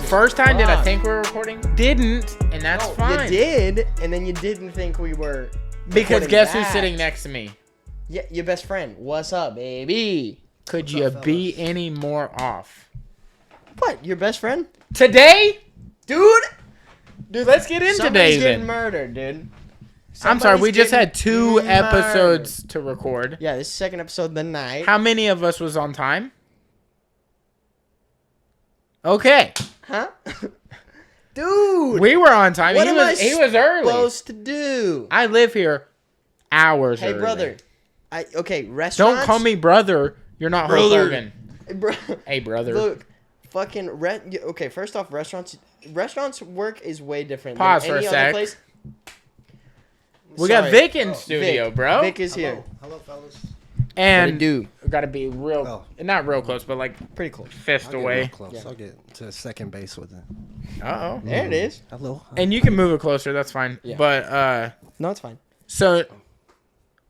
first time, did I think we were recording? Didn't, and that's fine. You did, and then you didn't think we were. Because guess who's sitting next to me? Yeah, your best friend. What's up, baby? Could you be any more off? What? Your best friend? Today? Dude, let's get in today then. Getting murdered, dude. I'm sorry, we just had 2 episodes to record. Yeah, this is the second episode of the night. How many of us was on time? Okay. Huh? Dude. We were on time. What He was early. Supposed to do? I live here hours early. Hey, brother. Okay, restaurants. Don't call me brother. You're not Hulk Hogan. Hey, brother. Look, fucking okay, first off, restaurants work is way different Pause than for any a other sec. place. We got Vic in studio, Vic. bro. Vic is here. Hello, fellas. And got to be not real close, but like pretty close. Fist away. Close. Yeah. I'll get to second base with it. Uh-oh. There it is. Hello. And you can move it closer. That's fine. Yeah. But no, it's fine. So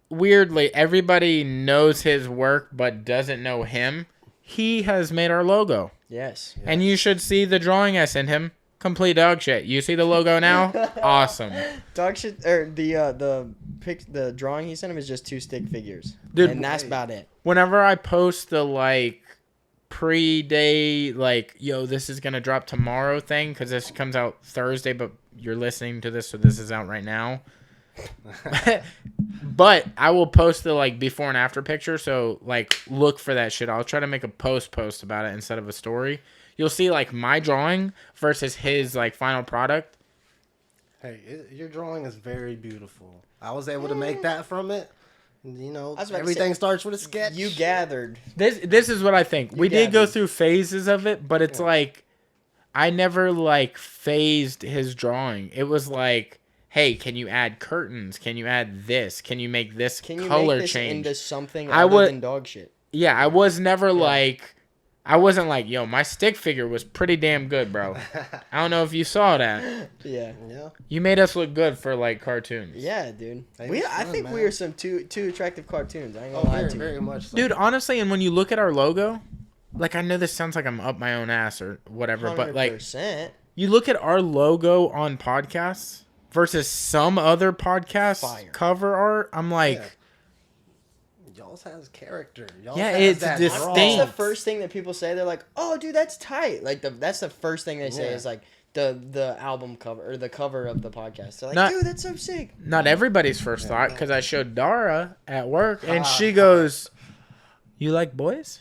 weirdly, everybody knows his work but doesn't know him. He has made our logo. Yes. And you should see the drawing I sent him. Complete dog shit. You see the logo now? Awesome. Dog shit. Or the drawing he sent him is just 2 stick figures, dude. And that's about it. Whenever I post the like pre-day, like, yo, this is gonna drop tomorrow thing, because this comes out Thursday, but you're listening to this, so this is out right now. But I will post the like before and after picture, so like look for that shit. I'll try to make a post about it instead of a story. You'll see like my drawing versus his like final product. Hey, your drawing is very beautiful. I was able to make that from it. You know, everything starts with a sketch. You gathered. This is what I think. We did go through phases of it, but it's like I never like phased his drawing. It was like, hey, can you add curtains? Can you add this? Can you make this color change into something other than dog shit? Yeah, I was never like, I wasn't like, yo, my stick figure was pretty damn good, bro. I don't know if you saw that. Yeah. You made us look good for like cartoons. Yeah, dude. I think we are some two attractive cartoons. I ain't gonna lie to you. Very much so. Dude, honestly, and when you look at our logo, like I know this sounds like I'm up my own ass or whatever, 100%. But like you look at our logo on podcasts versus some other podcast cover art, I'm like, y'all's has character. It's distinct. That's the first thing that people say. They're like, "Oh, dude, that's tight." Like that's the first thing they say is like the album cover or the cover of the podcast. They're like, "Dude, that's so sick." Not everybody's first thought, because I showed Dara at work and she goes, "You like boys?"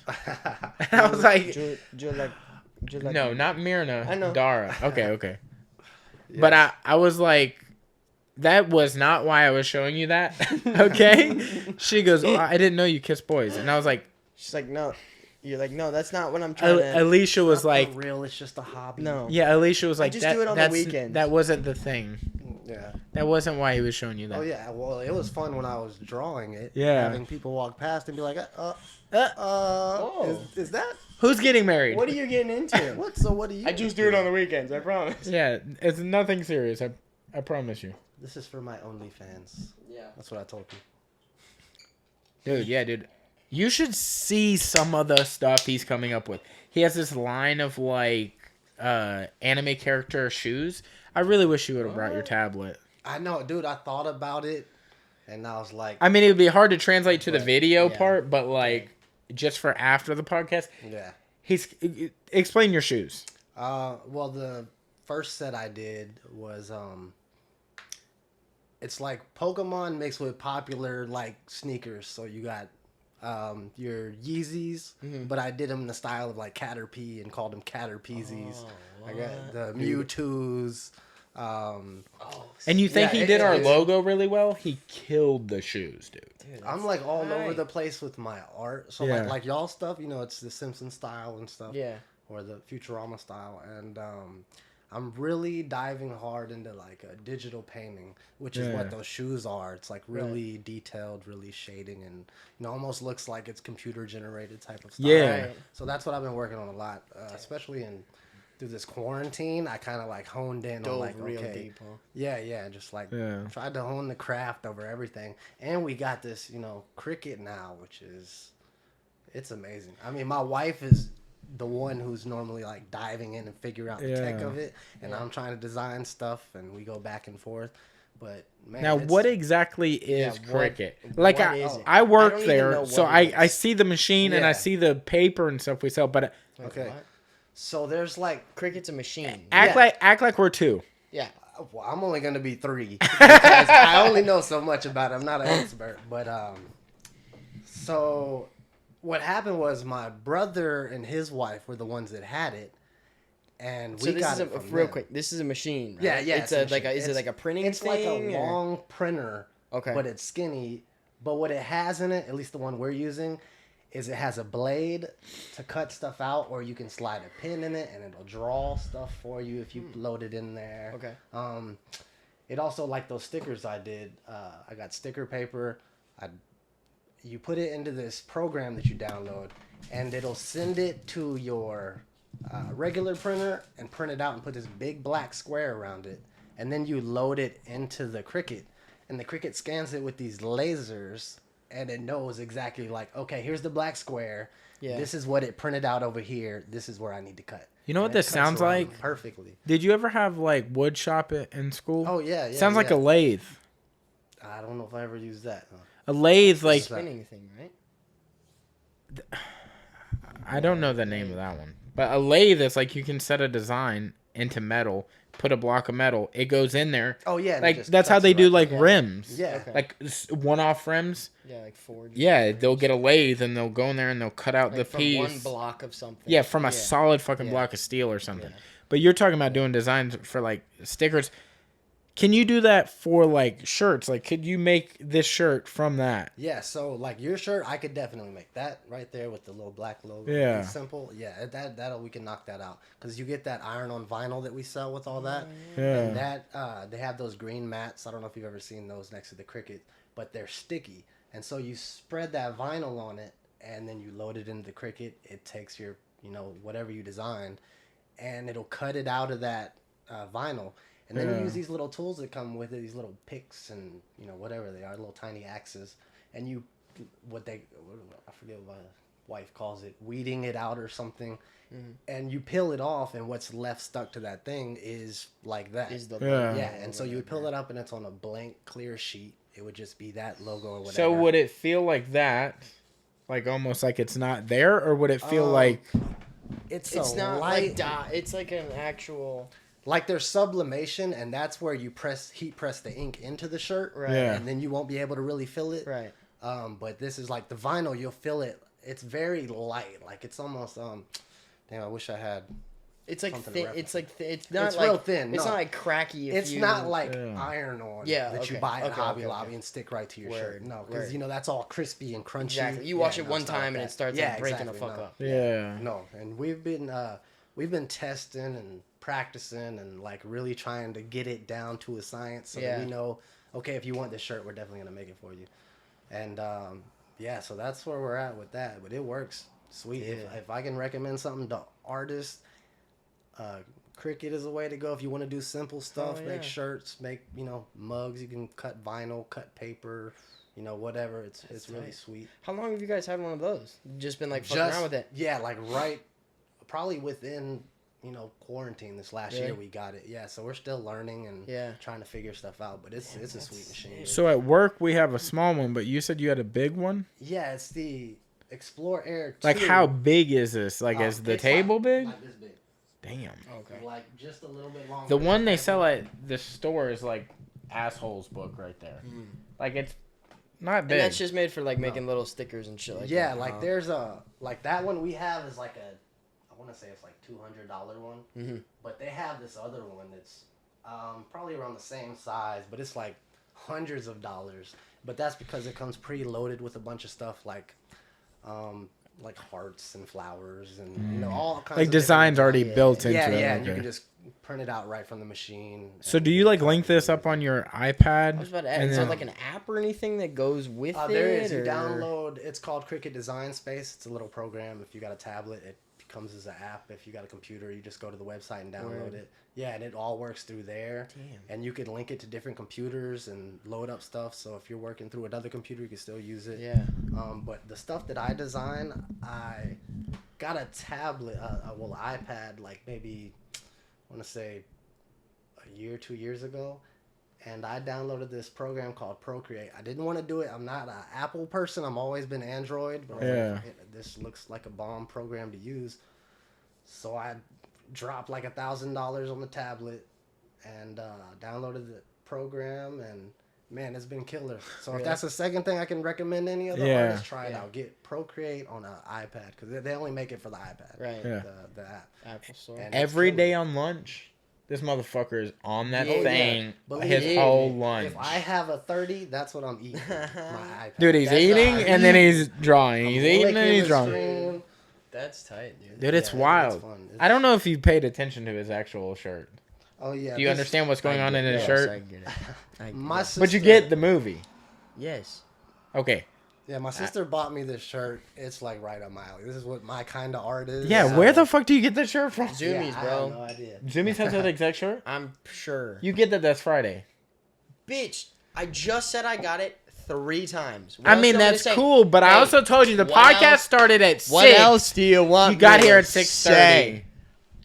And I was like, "No, not Myrna. I know Dara." Okay. Yes. But I was like, that was not why I was showing you that. Okay. She goes, "Oh, I didn't know you kiss boys." And I was like, she's like, "No." You're like, "No, that's not what I'm trying to." Alicia was like, real, it's just a hobby. No. Yeah, Alicia was like, just do it on the weekends. That wasn't the thing. Yeah. That wasn't why he was showing you that. Oh yeah, well, it was fun when I was drawing it. Yeah. Having people walk past and be like, is that? Who's getting married? What are you getting into? What do you? I just do it on the weekends. I promise. Yeah, it's nothing serious. I promise you. This is for my OnlyFans. Yeah. That's what I told you. Dude. You should see some of the stuff he's coming up with. He has this line of like anime character shoes. I really wish you would have brought your tablet. I know, dude. I thought about it, and I was like, I mean, it would be hard to translate to the video part, but like just for after the podcast. Yeah. Explain your shoes. Well, the first set I did was it's like Pokemon mixed with popular like sneakers. So you got your Yeezys, but I did them in the style of like Caterpie and called them Caterpeezys. I got the Mewtwo's. And you think he did our logo really well? He killed the shoes, dude. I'm like all over the place with my art. So like y'all stuff, you know, it's the Simpson style and stuff. Yeah. Or the Futurama style. And I'm really diving hard into like a digital painting, which is what those shoes are. It's like really detailed, really shading, and almost looks like it's computer generated type of stuff. Yeah. Right. So that's what I've been working on a lot, especially through this quarantine. I kind of like honed in on like real deep, huh? Yeah, just like tried to hone the craft over everything. And we got this, Cricut now, which is it's amazing. I mean, my wife is the one who's normally like diving in and figuring out the tech of it, and I'm trying to design stuff, and we go back and forth. But man, now, what exactly is Cricut? Like I work there, so I see the machine and I see the paper and stuff we sell. But okay, so there's like Cricut's a machine. Act like we're two. Yeah. Well, I'm only gonna be 3 because I only know so much about it. I'm not an expert, but so what happened was my brother and his wife were the ones that had it, and we got it from real them. quick. This is a machine, right? Yeah. It's is it like a printing thing? It's like a long printer, okay, but it's skinny. But what it has in it, at least the one we're using, is it has a blade to cut stuff out, or you can slide a pin in it and it'll draw stuff for you if you load it in there. Okay. It also, like those stickers I did, I got sticker paper. You put it into this program that you download, and it'll send it to your regular printer and print it out and put this big black square around it. And then you load it into the Cricut, and the Cricut scans it with these lasers, and it knows exactly like, okay, here's the black square. Yeah. This is what it printed out over here. This is where I need to cut. You know what this sounds like? Perfectly. Did you ever have like wood shop in school? Oh yeah. Sounds like a lathe. I don't know if I ever used that. A lathe, like spinning thing, right? I don't know the name of that one, but a lathe is like you can set a design into metal, put a block of metal, it goes in there. Oh yeah, like that's how they do like rims. Yeah, okay. Like one-off rims. Yeah, like forged. Yeah, they'll get a lathe and they'll go in there and they'll cut out like the piece. One block of something. Yeah, from a solid fucking block of steel or something. Yeah. But you're talking about doing designs for like stickers. Can you do that for like shirts? Like, could you make this shirt from that? Yeah, so like your shirt, I could definitely make that right there with the little black logo. Yeah, it's simple. Yeah, that'll we can knock that out because you get that iron-on vinyl that we sell with all that. Yeah, and that they have those green mats. I don't know if you've ever seen those next to the Cricut, but they're sticky, and so you spread that vinyl on it, and then you load it into the Cricut. It takes your whatever you designed, and it'll cut it out of that vinyl. And then you use these little tools that come with it, these little picks and, whatever they are, little tiny axes. And I forget what my wife calls it, weeding it out or something. Mm-hmm. And you peel it off, and what's left stuck to that thing is like that. And so you would peel it up, and it's on a blank, clear sheet. It would just be that logo or whatever. So would it feel like that? Like almost like it's not there? Or would it feel like... It's not like it's like an actual... Like there's sublimation, and that's where you heat press the ink into the shirt, right? Yeah. And then you won't be able to really feel it, right? But this is like the vinyl, you'll feel it. It's very light, like it's almost damn, I wish I had. It's like thin. It's like it's not it's like real thin. It's not like cracky. It's not like iron-on that you buy at Hobby Lobby and stick right to your shirt. No, because that's all crispy and crunchy. Exactly. You wash it one time and it starts like breaking the fuck up. Yeah. No, and we've been testing and practicing and like really trying to get it down to a science so that we know, okay, if you want this shirt, we're definitely gonna make it for you. And so that's where we're at with that. But it works sweet. If I can recommend something to artists, Cricut is a way to go. If you want to do simple stuff, make shirts, make mugs. You can cut vinyl, cut paper, whatever. It's really sweet. How long have you guys had one of those? Just been like fucking around with it? Yeah, like probably within quarantine this last year we got it. Yeah, so we're still learning and trying to figure stuff out, but it's a sweet machine. So at work we have a small one, but you said you had a big one? Yeah, it's the Explore Air 2. Like how big is this? Like is the table big? Like this big. Damn. Okay. Like just a little bit longer. The one they sell at the store is like asshole's book right there. Like it's not big. And that's just made for like making little stickers and shit like that. Yeah, like there's like that one we have is like I want to say it's like $200 one, but they have this other one that's probably around the same size, but it's like hundreds of dollars. But that's because it comes pre-loaded with a bunch of stuff like hearts and flowers and all kinds like of designs already built into it. Yeah, and you can just print it out right from the machine. So do you like link this up on your iPad? I was about to ask, is there like an app or anything that goes with it? There is. You download. It's called Cricut Design Space. It's a little program. If you got a tablet, it comes as an app. If you got a computer, you just go to the website and download it. Yeah, and it all works through there. Damn. And you can link it to different computers and load up stuff. So if you're working through another computer, you can still use it. Yeah. But the stuff that I design, got a tablet, iPad, like maybe, I want to say a year, 2 years ago. And I downloaded this program called Procreate. I didn't want to do it. I'm not an Apple person. I've always been Android. But this looks like a bomb program to use. So I dropped like $1,000 on the tablet and downloaded the program. And man, it's been killer. So if that's the second thing I can recommend any other artists, try it out. Get Procreate on an iPad because they only make it for the iPad. Right. The app. Apple Store. And every day on lunch. This motherfucker is on that thing his whole lunch. If I have a 30, that's what I'm eating. My iPad. Dude, he's eating and then he's drawing. He's eating and he's drawing. That's tight, dude. Dude, it's wild. I don't know if you paid attention to his actual shirt. Oh, yeah. Do you understand what's going on in his shirt? I get it. But you get the movie. Yes. Okay. Yeah, my sister bought me this shirt. It's like right up my alley. This is what my kind of art is. Yeah, where the fuck do you get this shirt from? Zoomies, bro. I have no idea. Zoomies has that exact shirt? I'm sure. You get that's Friday. Bitch, I just said I got it 3 times. I mean, that's cool, but I also told you the podcast started at 6. What else do you want? You got here at 6:30.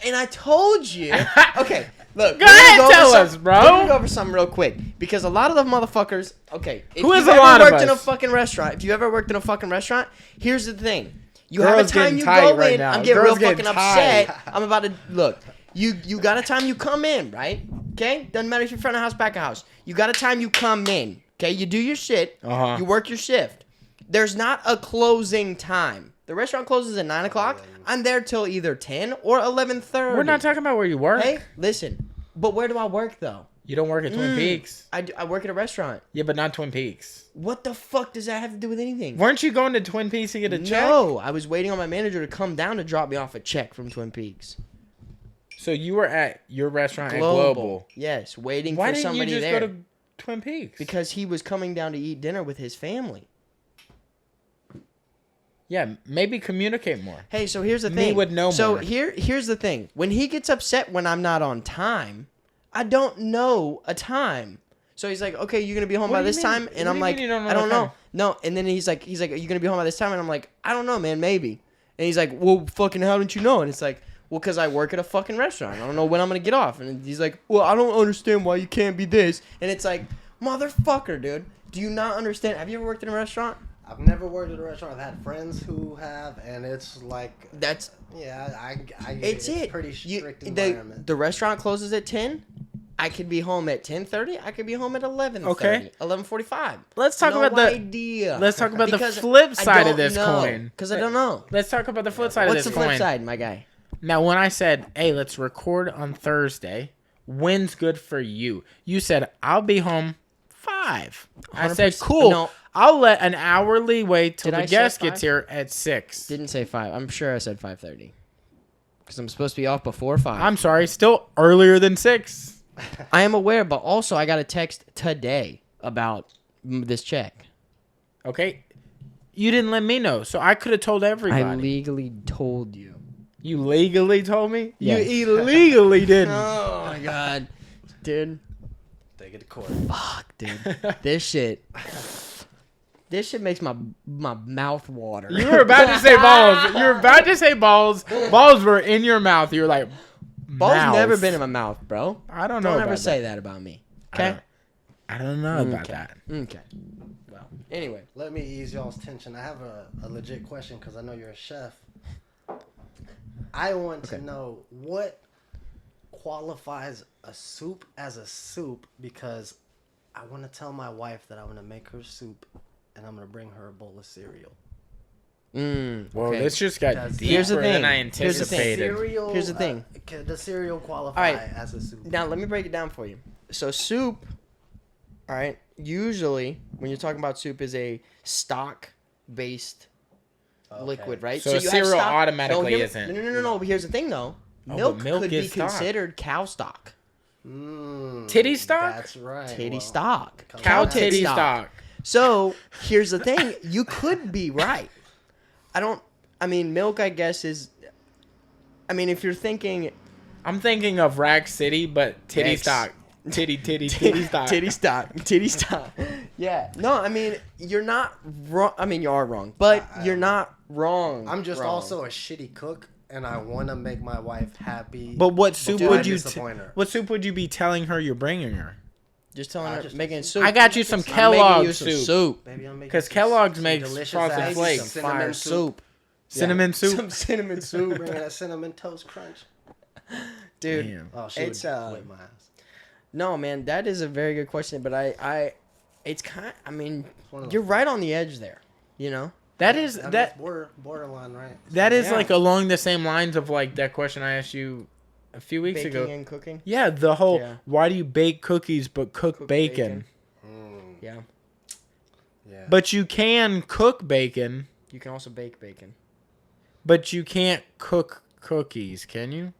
And I told you. Okay. Look, go ahead, tell us, bro. We're gonna go over something real quick because a lot of the motherfuckers. Okay, if who is you've a lot ever of worked us? in a fucking restaurant, if you ever worked in a fucking restaurant, here's the thing: you Girls have a time you go right in. now. I'm getting Girls real fucking tight. upset. I'm about to look. You got a time you come in, right? Okay, doesn't matter if you're front of house, back of house. You got a time you come in. Okay, you do your shit. You work your shift. There's not a closing time. The restaurant closes at 9 o'clock. I'm there till either 10 or 11:30. We're not talking about where you work. Hey, listen. But where do I work, though? You don't work at Twin Peaks. I work at a restaurant. Yeah, but not Twin Peaks. What the fuck does that have to do with anything? Weren't you going to Twin Peaks to get a check? No, I was waiting on my manager to come down to drop me off a check from Twin Peaks. So you were at your restaurant at Global. Yes, waiting Why for somebody there. Why didn't you just go to Twin Peaks? Because he was coming down to eat dinner with his family. Yeah, maybe communicate more. Hey, so here's the thing. Me would know more. So here's the thing. When he gets upset when I'm not on time, I don't know a time. So he's like, okay, you're going to be home by this time? And I'm like, I don't know. No, and then he's like, are you going to be home by this time? And I'm like, I don't know, man, maybe. And he's like, well, fucking how didn't you know? And it's like, well, because I work at a fucking restaurant. I don't know when I'm going to get off. And he's like, well, I don't understand why you can't be this. And it's like, motherfucker, dude. Do you not understand? Have you ever worked in a restaurant? I've never worked at a restaurant. I've had friends who have, and it's like... That's... Yeah, I it's pretty strict environment. The restaurant closes at 10. I could be home at 10:30. I could be home at 11:30. Okay. 11:45. Let's talk about idea. Let's talk about the flip side of this coin. Because I don't know. Let's talk about the flip side of this coin. What's the flip side, my guy? Now, when I said, hey, let's record on Thursday, when's good for you? You said, I'll be home 5. I said, cool. No. I'll let an hour leeway till Did the I guest say 5? gets here at 6. Didn't say 5. I'm sure I said 5:30. Because I'm supposed to be off before 5. I'm sorry, still earlier than 6. I am aware, but also I got a text today about this check. Okay. You didn't let me know, so I could have told everybody. I legally told you. You legally told me? Yes. You illegally didn't. Oh, my God. Dude. Take it to court. Fuck, dude. This shit makes my mouth water. You were about to say balls. You were about to say balls. Balls were in your mouth. You were like, balls mouth. Never been in my mouth, bro. I don't know. Don't ever say that about me. Okay? I don't know about that. Okay. Well, anyway. Let me ease y'all's tension. I have a legit question because I know you're a chef. I want to know what qualifies a soup as a soup because I want to tell my wife that I'm going to make her soup and I'm going to bring her a bowl of cereal. Well, this just got Here's the deeper thing. than I anticipated. Here's the thing. The cereal qualify as a soup. Now, let me break it down for you. So, soup, all right, usually when you're talking about soup is a stock-based liquid, right? So cereal automatically isn't. No. But here's the thing, though. Milk could be considered cow stock. Titty stock? That's right. Titty stock. Cow titty stock. So, here's the thing. You could be right. Milk, I guess, is... if you're thinking... I'm thinking of Rack City, but titty stock. Titty stock. Titty stock. Yeah. No, you're not wrong. You are wrong. But you're not Wrong. I'm just also a shitty cook, and I want to make my wife happy. But what soup would you? What soup would you be telling her you're bringing her? Just telling her making soup. I got you some Kellogg's soup. Because Kellogg's makes frosted flakes. Cinnamon soup. Cinnamon soup. Some cinnamon soup. Bringing that cinnamon toast crunch. Dude, damn. Oh, it's whip my ass. No, man, that is a very good question, but it's kind. I mean, you're right on the edge there. You know. That's borderline, right? That is like along the same lines of like that question I asked you a few weeks ago. Baking and cooking? Yeah, the whole why do you bake cookies but cook bacon? Yeah. Yeah. But you can cook bacon. You can also bake bacon. But you can't cook cookies, can you?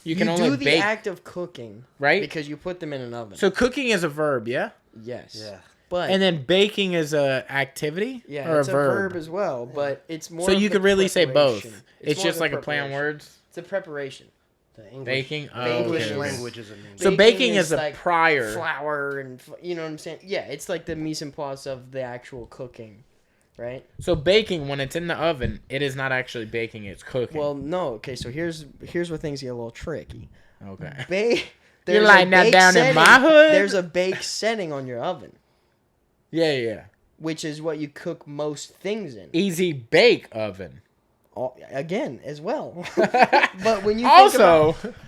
You can only do the bake, act of cooking, right? Because you put them in an oven. So cooking is a verb, yeah? Yes. Yeah. But and then baking is a activity or it's a verb as well, but it's more so you could really say both. It's just like a play on words. It's a preparation. The English, baking? English okay. language is a name. So baking is a like prior. Flour and, you know what I'm saying? Yeah, it's like the mise en place of the actual cooking, right? So baking, when it's in the oven, it is not actually baking, it's cooking. Well, no. Okay, so here's where things get a little tricky. Okay. You're like, now down in my hood? There's a bake setting on your oven. Yeah. Which is what you cook most things in. Easy bake oven. Again, as well. But when you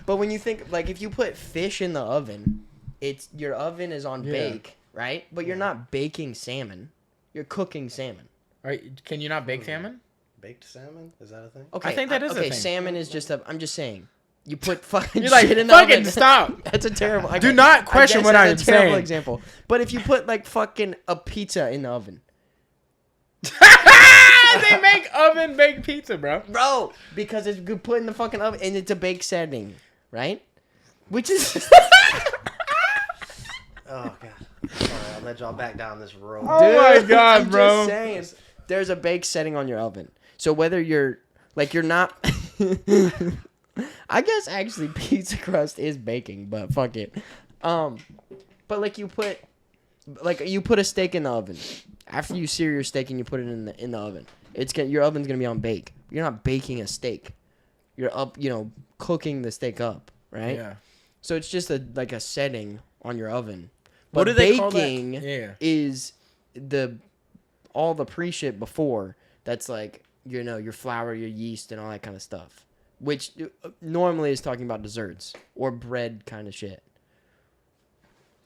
when you think, like, if you put fish in the oven, your oven is on bake, right? But you're not baking salmon. You're cooking salmon. Right? Can you not bake salmon? Baked salmon? Is that a thing? Okay, I think that is a thing. Okay, salmon is just I'm just saying. You put fucking You're like, shit in the fucking oven. Stop. That's a terrible. Do not question what I'm saying. That's a terrible example. But if you put like fucking a pizza in the oven. They make oven baked pizza, bro. Because it's good put in the fucking oven and it's a bake setting, right? Which is. Oh god. Sorry, I'll let y'all back down this road. Oh my god, I'm bro. Just saying, there's a bake setting on your oven. So whether you're not. I guess actually pizza crust is baking, but fuck it. But like you put a steak in the oven. After you sear your steak and you put it in the oven, your oven's gonna be on bake. You're not baking a steak. You're cooking the steak up, right? Yeah. So it's just a setting on your oven. But what do they call that? Baking is all the pre-shit before. That's like your flour, your yeast, and all that kind of stuff. Which normally is talking about desserts or bread kind of shit.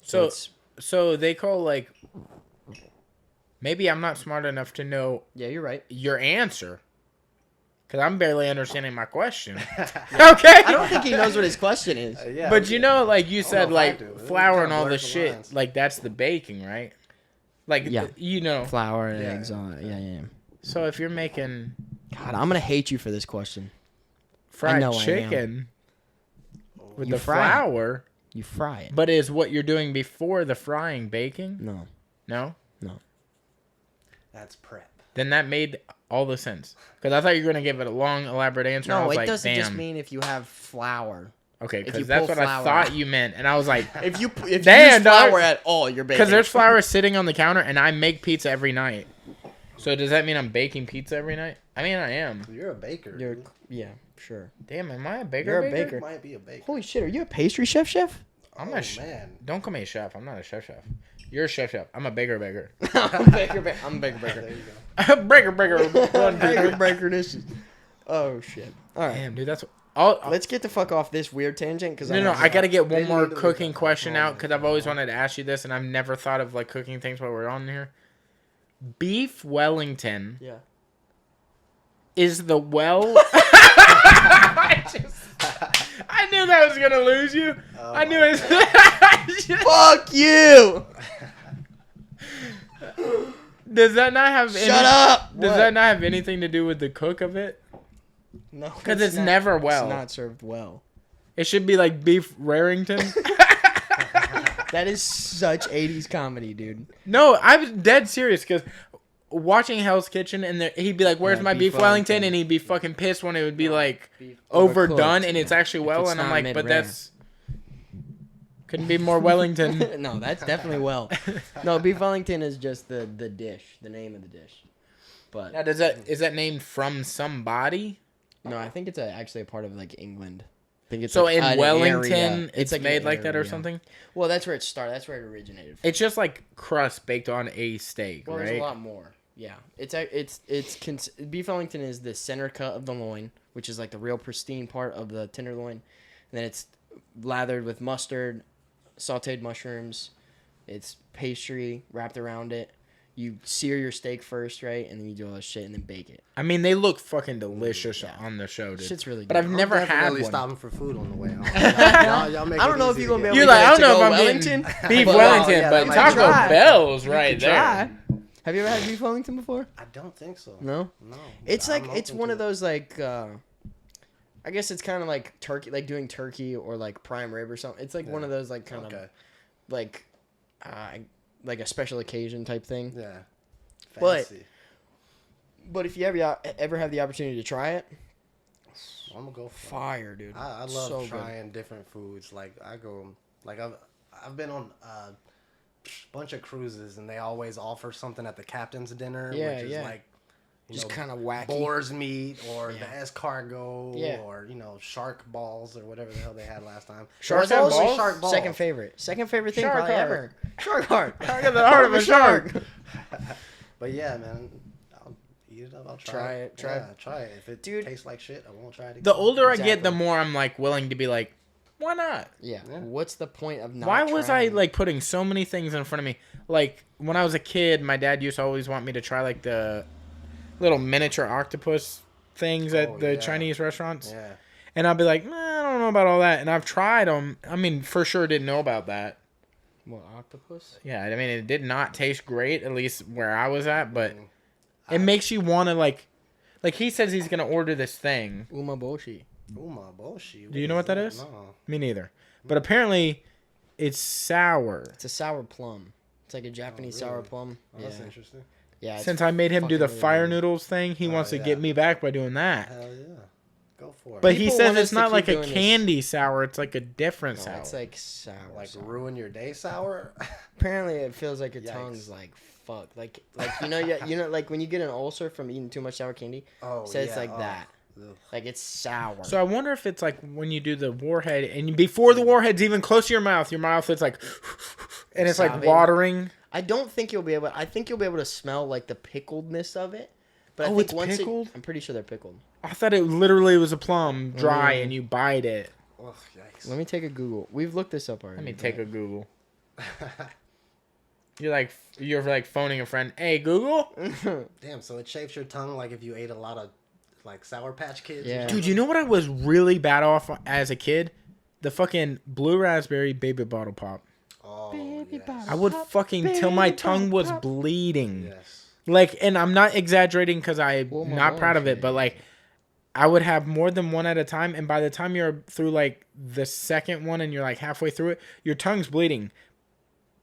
So they call like. Maybe I'm not smart enough to know. Yeah, you're right. Your answer, because I'm barely understanding my question. Okay. I don't think he knows what his question is. But like you said, like flour and all the shit, lines. Like that's the baking, right? Like flour and eggs on it. Yeah. So if you're making, God, I'm gonna hate you for this question. Fried chicken with the flour. You fry it. But is what you're doing before the frying baking? No. That's prep. Then that made all the sense. Because I thought you were going to give it a long, elaborate answer. No, it doesn't just mean if you have flour. Okay, because that's what I thought you meant. And I was like, if you use flour at all, you're baking. Because there's flour sitting on the counter, and I make pizza every night. So does that mean I'm baking pizza every night? I mean, I am. You're a baker. Yeah, sure. Damn, am I a baker? You're a baker. You might be a baker. Holy shit, are you a pastry chef? I'm a man. Don't call me a chef. I'm not a chef. You're a chef. I'm a baker. I'm a baker. There you go. Breaker. This is. Oh shit. All right. Damn, dude, that's. Let's get the fuck off this weird tangent because I gotta get one more cooking question out because I've always wanted to ask you this and I've never thought of like cooking things while we're on here. Beef Wellington. Yeah. Is the I knew that was gonna lose you. I knew it. Fuck you. Does that not have? Shut up. Does that not have anything to do with the cook of it? No, because it's never well. It's not served well. It should be like beef Rarrington. That is such 80s comedy, dude. No, I was dead serious because watching Hell's Kitchen and he'd be like, "Where's my beef Wellington?" and he'd be fucking pissed when it would be like overdone and it's actually well, and I'm like, "But that's couldn't be more Wellington." No, that's definitely well. No, beef Wellington is just the dish, the name of the dish. But now, is that named from somebody? No, I think it's actually a part of like England. I think it's so like in Wellington, area. it's like made like that or something. Well, that's where it started. That's where it originated from. It's just like crust baked on a steak, right? There's a lot more. Yeah, beef Wellington is the center cut of the loin, which is like the real pristine part of the tenderloin, and then it's lathered with mustard, sautéed mushrooms. It's pastry wrapped around it. You sear your steak first, right? And then you do all this shit and then bake it. I mean, they look fucking delicious on the show, dude. Shit's really good. But I've never had one. Stopping for food on the way out. Y'all make I don't know if you're going to be able you're to like, I don't know if I'm Wellington. Beef Wellington, but Taco Bell's right there. Try. Have you ever had beef Wellington before? I don't think so. No? It's like, it's one of those like, I guess it's kind of like turkey, like doing turkey or like prime rib or something. It's like one of those like kind of like a special occasion type thing. Yeah. Fancy. But if you ever have the opportunity to try it, I'm gonna go for fire, dude. I love trying different foods. Like I've been on a bunch of cruises and they always offer something at the captain's dinner, which is like just kind of wacky boar's meat or the escargot or shark balls or whatever the hell they had last time. Shark balls? Shark balls. Second favorite thing Shark probably heart. ever. Shark heart. I got the heart of a shark. But yeah, man, I'll eat it up. I'll try it. Try it. If it tastes like shit, I won't try it again. The older I get, the more I'm like willing to be like, why not? Yeah. What's the point of not Why was trying? I like putting so many things in front of me? Like when I was a kid, my dad used to always want me to try like the little miniature octopus things at the Chinese restaurants. Yeah. And I'd be like, I don't know about all that. And I've tried them. I mean, for sure didn't know about that. What, octopus? Yeah, I mean, it did not taste great, at least where I was at, but it makes you want to, like he says he's going to order this thing. Umaboshi. Umaboshi? Do you know what that is? No. Me neither. But apparently, it's sour. It's a sour plum. It's like a Japanese sour plum. Oh, that's interesting. Yeah. Since I made him do the fire noodles thing, he wants to get me back by doing that. Hell yeah. Go for it. But he says it's not like a candy sour. It's like a different sour. It's like sour. Like ruin your day sour? Apparently, it feels like your tongue's like fuck. Like like when you get an ulcer from eating too much sour candy. Oh, so it's like that. Ugh. Like it's sour. So I wonder if it's like when you do the warhead and before the warhead's even close to your mouth is like, and it's like watering. I don't think you'll be able. I think you'll be able to smell like the pickledness of it. But I think it's pickled? I'm pretty sure they're pickled. I thought it literally was a plum, dry, and you bite it. Ugh, yikes. Let me take a Google. We've looked this up already. Let me take a Google. You're like phoning a friend. Hey, Google. Damn. So it shapes your tongue like if you ate a lot of like Sour Patch Kids. Yeah. Dude, you know what I was really bad off as a kid? The fucking blue raspberry baby bottle pop. Oh, Baby yes. I would fucking till my tongue was bleeding. Yes. Like, and I'm not exaggerating because I'm not proud of it, but like, I would have more than one at a time, and by the time you're through like the second one and you're like halfway through it, your tongue's bleeding.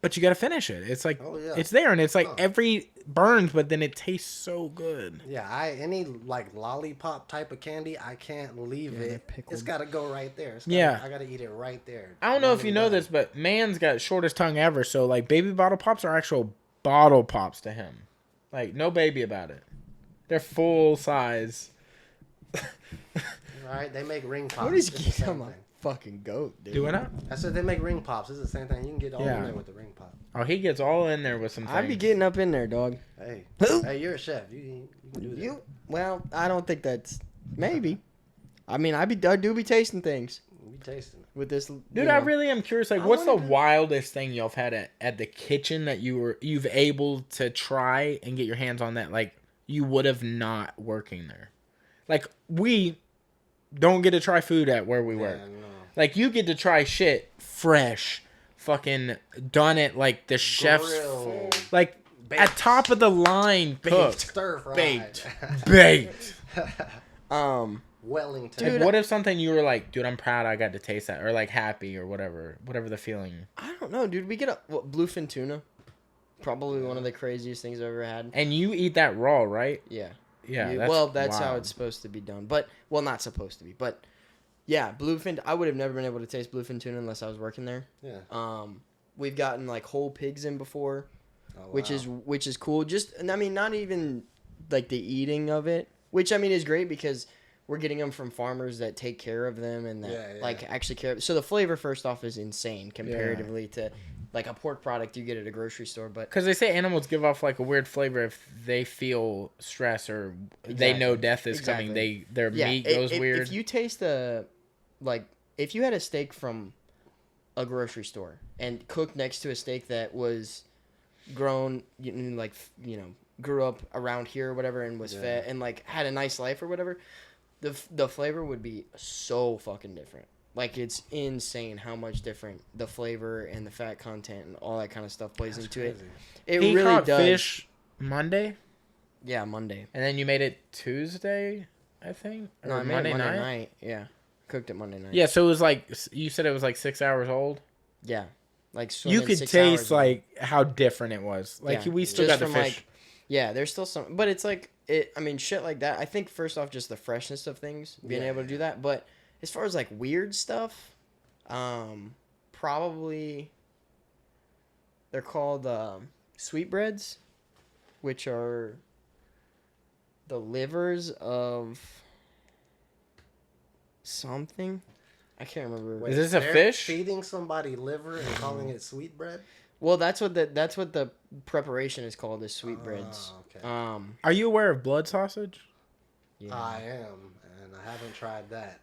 But you gotta finish it. It's like it's there, and it's like every burns, but then it tastes so good. Yeah, any like lollipop type of candy, I can't leave it. It's gotta go right there. I gotta eat it right there. I don't know if you know this, but man's got shortest tongue ever. So like baby bottle pops are actual bottle pops to him. Like no baby about it. They're full size. Right? They make ring pops. What is I'm a fucking goat, dude. Do I not? I said they make ring pops. It's the same thing. You can get all in there with the ring pop. Oh, he gets all in there with some things. I'd be getting up in there, dog. Hey, you're a chef. You can do that. Well, I don't think that's maybe. I mean, I do be tasting things. You be tasting it. With this, dude, I really am curious. Like, what's the wildest thing y'all have had at the kitchen that you've able to try and get your hands on that like you would have not working there? Like we don't get to try food at where we work. No. Like you get to try shit fresh, fucking done it like the chef's like baked. At top of the line cooked, stir fried, baked. Wellington. Dude, what if something you were like, dude, I'm proud I got to taste that, or like happy, or whatever the feeling. I don't know, dude. We get bluefin tuna, probably one of the craziest things I've ever had. And you eat that raw, right? Yeah. Yeah. That's how it's supposed to be done. But not supposed to be. But yeah, bluefin. I would have never been able to taste bluefin tuna unless I was working there. Yeah. We've gotten like whole pigs in before, which is cool. Just I mean, not even like the eating of it, which I mean is great because we're getting them from farmers that take care of them and that like actually care. So the flavor, first off, is insane comparatively to like a pork product you get at a grocery store. But because they say animals give off like a weird flavor if they feel stress or they know death is coming. Their meat goes weird. If you taste if you had a steak from a grocery store and cooked next to a steak that was grown, grew up around here or whatever and was fed and like had a nice life or whatever, the flavor would be so fucking different. Like, it's insane how much different the flavor and the fat content and all that kind of stuff plays into it. It really does. Fish Monday? Yeah, Monday. And then you made it Tuesday, I think? No, I made it Monday night. Yeah. Cooked it Monday night. Yeah, so it was like, you said it was like 6 hours old? Yeah. Like, you could taste, like, how different it was. Like, we still got the fish. There's still some, but it's like, shit like that. I think, first off, just the freshness of things, being able to do that. But as far as, like, weird stuff, probably, they're called sweetbreads, which are the livers of something. I can't remember. Wait, is this a fish? Feeding somebody liver and calling it sweetbread? Well, that's what the preparation is called, is sweetbreads. Okay. Are you aware of blood sausage? Yeah. I am, and I haven't tried that.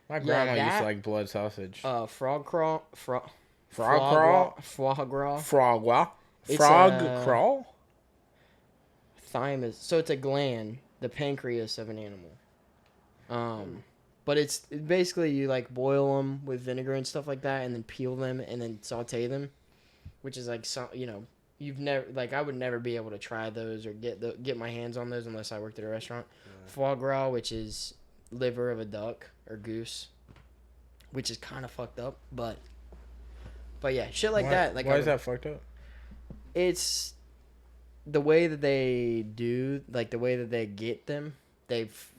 My grandma used to like blood sausage. Frog crawl. Frog crawl? Foie gras. Frog crawl? Thymus. So it's a gland, the pancreas of an animal. But it's basically you like boil them with vinegar and stuff like that, and then peel them and then saute them, which is like you've never I would never be able to try those or get my hands on those unless I worked at a restaurant. Yeah. Foie gras, which is liver of a duck or goose, which is kind of fucked up, but yeah, shit like that. Like, why is that fucked up? It's the way that they do, like the way that they get them. They've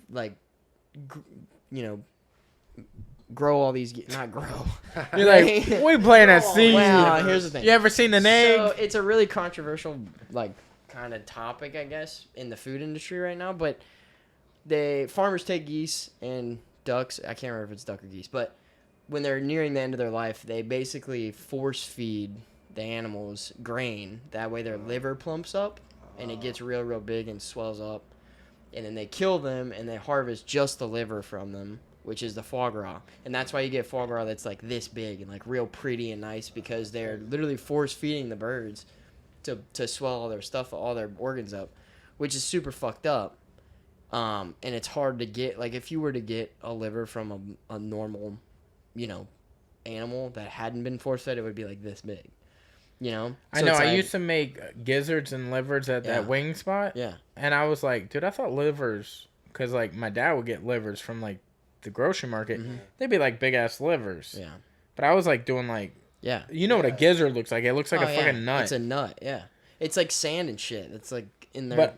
grow all these, not grow. You're like, we playing at sea. Well, here's the thing. You ever seen an egg? So it's a really controversial, kind of topic, I guess, in the food industry right now. But farmers take geese and ducks. I can't remember if it's duck or geese, but when they're nearing the end of their life, they basically force feed the animals grain. That way their liver plumps up and it gets real, real big and swells up. And then they kill them and they harvest just the liver from them, which is the foie gras. And that's why you get foie gras that's like this big and like real pretty and nice, because they're literally force feeding the birds to swell all their stuff, all their organs up, which is super fucked up. And it's hard to get. Like, if you were to get a liver from a normal, animal that hadn't been force fed, it would be like this big. So I know. I used to make gizzards and livers at that wing spot. Yeah. And I was like, dude, I thought livers, because like my dad would get livers from like the grocery market. Mm-hmm. They'd be like big ass livers. Yeah. But I was like doing like, what a gizzard looks like? It looks like a fucking nut. It's a nut. Yeah. It's like sand and shit. It's like in there.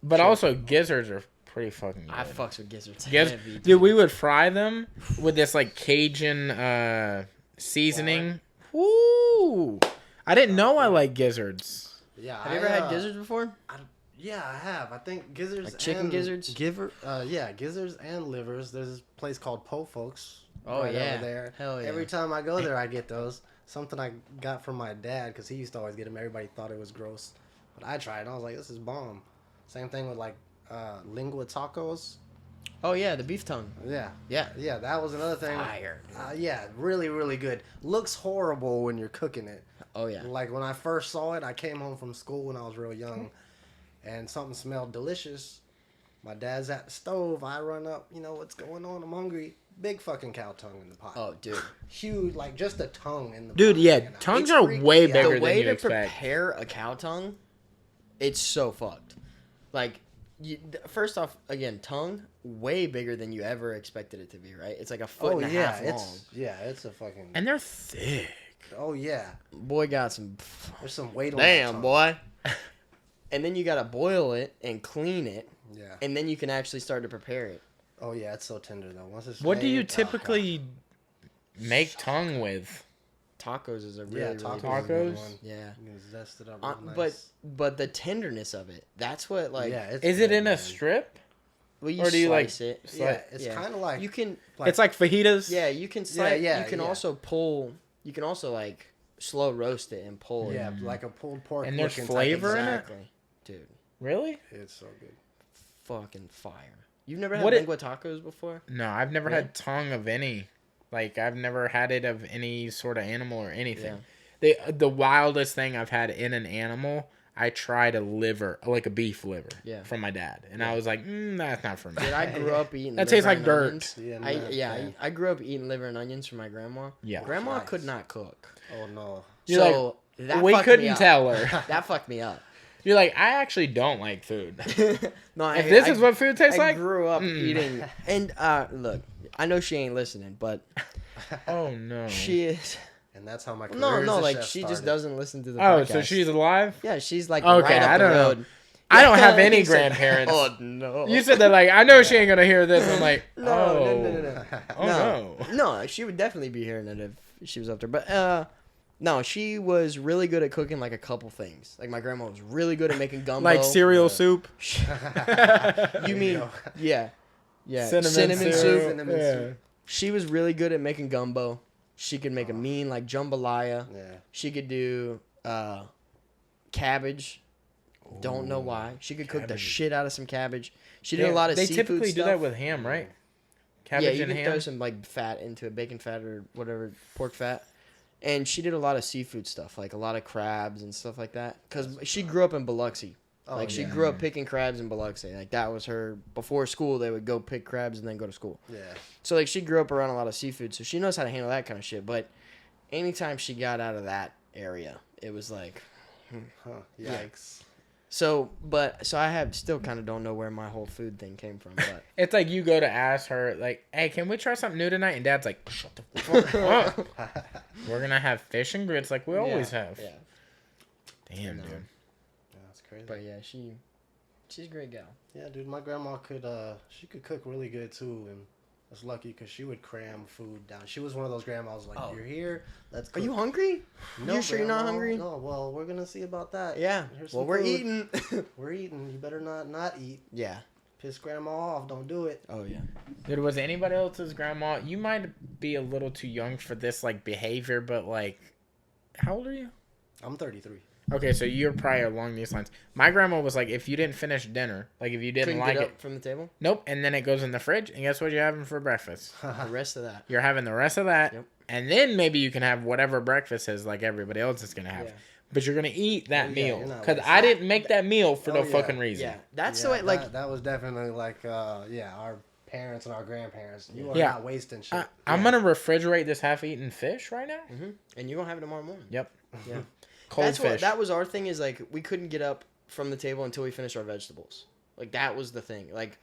But also gizzards are pretty fucking good. I fucks with gizzards. Dude, we would fry them with this like Cajun seasoning. Woo! I didn't know I like gizzards. Yeah. Have you ever had gizzards before? I have. I think gizzards. Like chicken gizzards? Gizzards and livers. There's this place called Po Folks. Oh, right yeah. Over there. Hell yeah. Every time I go there, I get those. Something I got from my dad, because he used to always get them. Everybody thought it was gross. But I tried it, and I was like, this is bomb. Same thing with, like, lingua tacos. Oh, yeah, the beef tongue. Yeah. Yeah. Yeah, that was another thing. Fire. Yeah, really, really good. Looks horrible when you're cooking it. Oh, yeah. Like, when I first saw it, I came home from school when I was real young, and something smelled delicious. My dad's at the stove. I run up, what's going on? I'm hungry. Big fucking cow tongue in the pot. Oh, dude. Huge, like, just a tongue in the pot. Dude, yeah, tongues are way bigger than you expect. The way to prepare a cow tongue, it's so fucked. Like, first off, again, tongue, way bigger than you ever expected it to be, right? It's like a foot and a half long. It's a fucking... And they're thick. Oh, yeah. Boy got some... There's some weight on Damn, boy. And then you got to boil it and clean it. Yeah. And then you can actually start to prepare it. Oh, yeah, it's so tender, though. Once it's what do you typically make tongue with? tacos is a really tacos. Really good one. Yeah. You can zest it up real nice. But the tenderness of it, that's what like. Yeah, is it in a strip? Well, you or do you slice it? Yeah, it's kind of like you can. It's like fajitas. Yeah, you can slice. You can also pull. You can also like slow roast it and pull it. Yeah, like a pulled pork. And there's flavor in it, dude. Really? It's so good. Fucking fire. You've never had lengua tacos before? No, I've never had tongue of any. Like I've never had it of any sort of animal or anything. Yeah. The wildest thing I've had in an animal. I tried a liver, like a beef liver, from my dad, and I was like, "That's not for me." Dude, I grew up eating. That tastes like dirt. I grew up eating liver and onions from my grandma. Yeah, grandma could not cook. Oh no! So that we couldn't tell her. That fucked me up. You're like, I actually don't like food. No, if this is what food tastes like, I grew up eating. And look, I know she ain't listening, but oh no, she is. And that's how my career like she just doesn't listen to the podcast. Oh, so she's alive? Yeah, she's like okay, right up I don't the road. know. I don't have any grandparents. Oh no! You said that like I know she ain't gonna hear this. I'm like, no. She would definitely be hearing it if she was up there. But no, she was really good at cooking like a couple things. Like my grandma was really good at making gumbo, like cereal soup. You mean yeah, cinnamon soup. She was really good at making gumbo. She could make a mean like jambalaya. Yeah. She could do cabbage. Don't know why. She could cook the shit out of some cabbage. She did a lot of seafood stuff. They typically do that with ham, right? Cabbage you and can ham. Throw some like fat into it, bacon fat or whatever, pork fat. And she did a lot of seafood stuff, like a lot of crabs and stuff like that. Because she grew up in Biloxi. She grew up picking crabs in Biloxi. Like that was her. Before school, they would go pick crabs and then go to school. Yeah. So like she grew up around a lot of seafood, so she knows how to handle that kind of shit. But anytime she got out of that area, it was like, yikes. So I still kind of don't know where my whole food thing came from. But it's like you go to ask her, like, "Hey, can we try something new tonight?" And Dad's like, "Shut the fuck up. We're gonna have fish and grits like we always have." Yeah. Damn, dude. Crazy. But yeah, she's a great gal. Yeah, dude, my grandma could cook really good too, and I was lucky because she would cram food down. She was one of those grandmas like, "You're here, let's cook." Are you hungry? No, you sure you're not hungry? No, well, we're gonna see about that. Yeah. Well, we're eating. We're eating. You better not eat. Yeah. Piss grandma off. Don't do it. Oh yeah. Dude, was anybody else's grandma? You might be a little too young for this like behavior, but like, how old are you? I'm 33. Okay, so you're probably along these lines. My grandma was like, if you didn't finish dinner, like if you didn't like get it up from the table. Nope, and then it goes in the fridge, and guess what you're having for breakfast? The rest of that. You're having the rest of that, and then maybe you can have whatever breakfast is like everybody else is gonna have. Yeah. But you're gonna eat that meal because I didn't make that meal for no fucking reason. Yeah, that's the way. Like that was definitely like our parents and our grandparents. You are not wasting shit. I'm gonna refrigerate this half-eaten fish right now, and you're gonna have it tomorrow morning. Yep. Yeah. Cold fish. That was our thing. Is like we couldn't get up from the table until we finished our vegetables. Like that was the thing. Like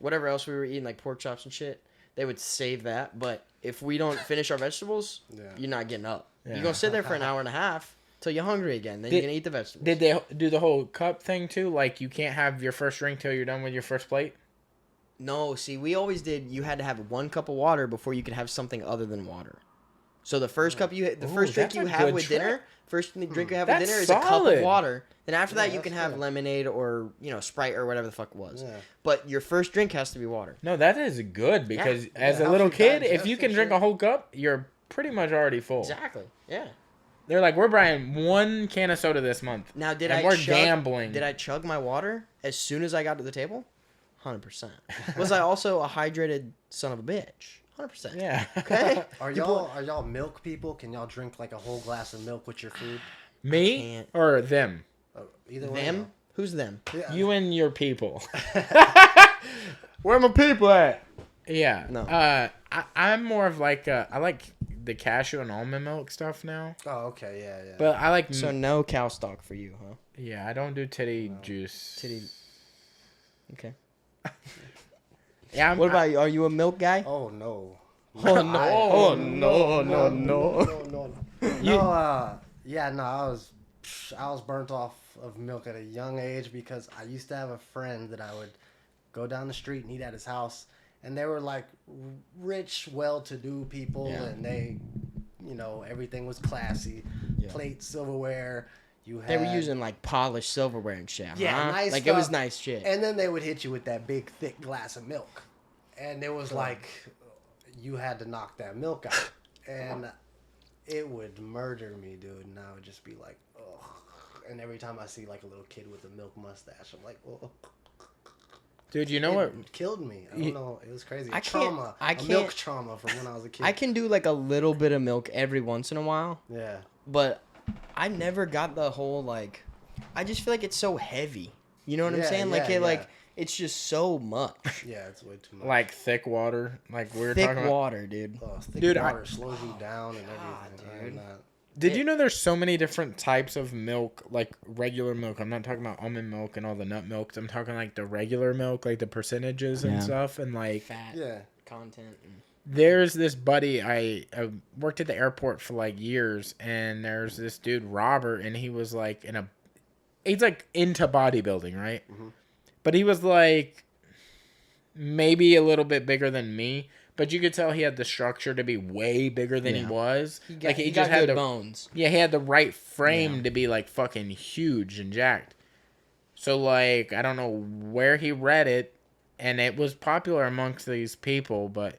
whatever else we were eating, like pork chops and shit, they would save that. But if we don't finish our vegetables, you're not getting up. Yeah. You're gonna sit there for an hour and a half till you're hungry again. Then you're gonna eat the vegetables. Did they do the whole cup thing too? Like you can't have your first drink till you're done with your first plate? No. See, we always did. You had to have 1 cup of water before you could have something other than water. So the first drink you have with dinner is a cup of water. Then after that, you can have lemonade or Sprite or whatever the fuck it was. Yeah. But your first drink has to be water. No, that is good because as a little kid, if you can drink a whole cup, you're pretty much already full. Exactly. Yeah. They're like, we're buying 1 can of soda this month. Now, gambling. Did I chug my water as soon as I got to the table? 100%. Was I also a hydrated son of a bitch? 100%. Yeah. Okay. Are y'all milk people? Can y'all drink like a whole glass of milk with your food? Me or them? Either them. Way, Who's them? Yeah. You and your people. Where my people at? Yeah. No. I'm more of like I like the cashew and almond milk stuff now. Oh, okay, yeah. But I like so no cow stock for you, huh? Yeah, I don't do titty juice. Okay. Yeah. What about you? Are you a milk guy? Oh no. No. No. I was burnt off of milk at a young age because I used to have a friend that I would go down the street and eat at his house, and they were like rich, well-to-do people, and they, everything was classy. Yeah. Plates, silverware. They were using like polished silverware and shit. Yeah, nice like stuff. It was nice shit. And then they would hit you with that big thick glass of milk, and it was like you had to knock that milk out, and it would murder me, dude. And I would just be like, ugh. And every time I see like a little kid with a milk mustache, I'm like, oh. Dude, you know what killed me? I don't know. It was crazy. I trauma. Milk trauma from when I was a kid. I can do like a little bit of milk every once in a while. Yeah. But I never got the whole like. I just feel like it's so heavy. You know what I'm saying? Like it's just so much. Yeah, it's way too much. Like thick water, like we were talking about. Thick water, dude. Thick water slows you down and everything. Dude. Did you know there's so many different types of milk, like regular milk? I'm not talking about almond milk and all the nut milks. I'm talking like the regular milk, like the percentages and stuff, and like fat content. There's this buddy I worked at the airport for like years, and there's this dude Robert, and he was like he's like into bodybuilding, right? Mm-hmm. But he was like maybe a little bit bigger than me. But you could tell he had the structure to be way bigger than he was. He just had the bones. Yeah, he had the right frame to be like fucking huge and jacked. So like, I don't know where he read it, and it was popular amongst these people, but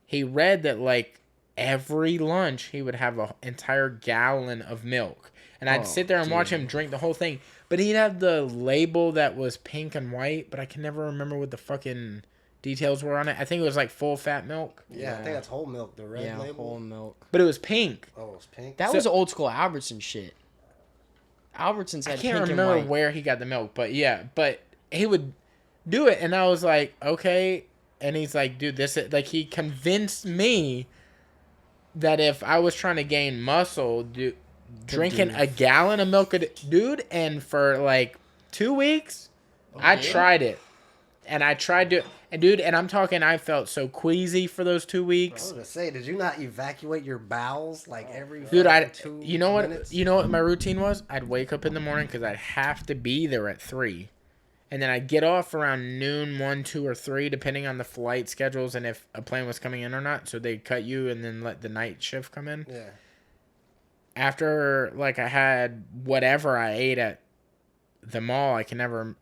he read that like every lunch he would have an entire gallon of milk. And I'd sit there and watch him drink the whole thing. But he'd have the label that was pink and white, but I can never remember what the fucking details were on it. I think it was like full fat milk. Yeah, I think that's whole milk, the red label. Whole milk. But it was pink. Oh, it was pink? That was old school Albertson shit. Albertsons had pink and white. I can't remember where he got the milk, but yeah. But he would do it, and I was like, okay. And he's like, dude, this is... Like, he convinced me that if I was trying to gain muscle, drinking a gallon of milk, dude, and for like 2 weeks, I tried it. And I tried to... And dude, and I'm talking, I felt so queasy for those 2 weeks. I was gonna say, did you not evacuate your bowels like every 2 you know minutes? You know what my routine was? I'd wake up in the morning because I'd have to be there at 3. And then I'd get off around noon, 1, 2, or 3, depending on the flight schedules and if a plane was coming in or not. So they'd cut you and then let the night shift come in. Yeah. After, like, I had whatever I ate at the mall, I can never...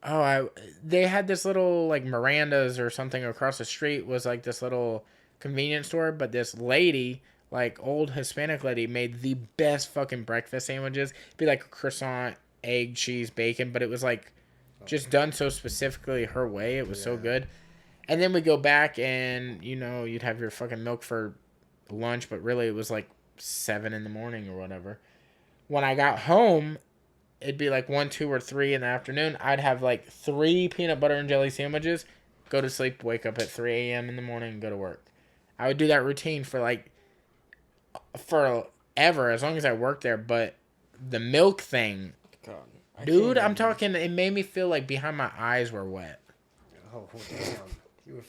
they had this little, like, Miranda's or something across the street was, like, this little convenience store. But this lady, like, old Hispanic lady, made the best fucking breakfast sandwiches. It'd be, like, a croissant, egg, cheese, bacon. But it was, like... just done so specifically her way. It was so good. And then we go back and, you'd have your fucking milk for lunch, but really it was like 7 in the morning or whatever. When I got home, it'd be like 1, 2, or 3 in the afternoon. I'd have like 3 peanut butter and jelly sandwiches, go to sleep, wake up at 3 a.m. in the morning, and go to work. I would do that routine for forever, as long as I worked there. But the milk thing... God. Dude, I'm talking, it made me feel like behind my eyes were wet. Oh, damn.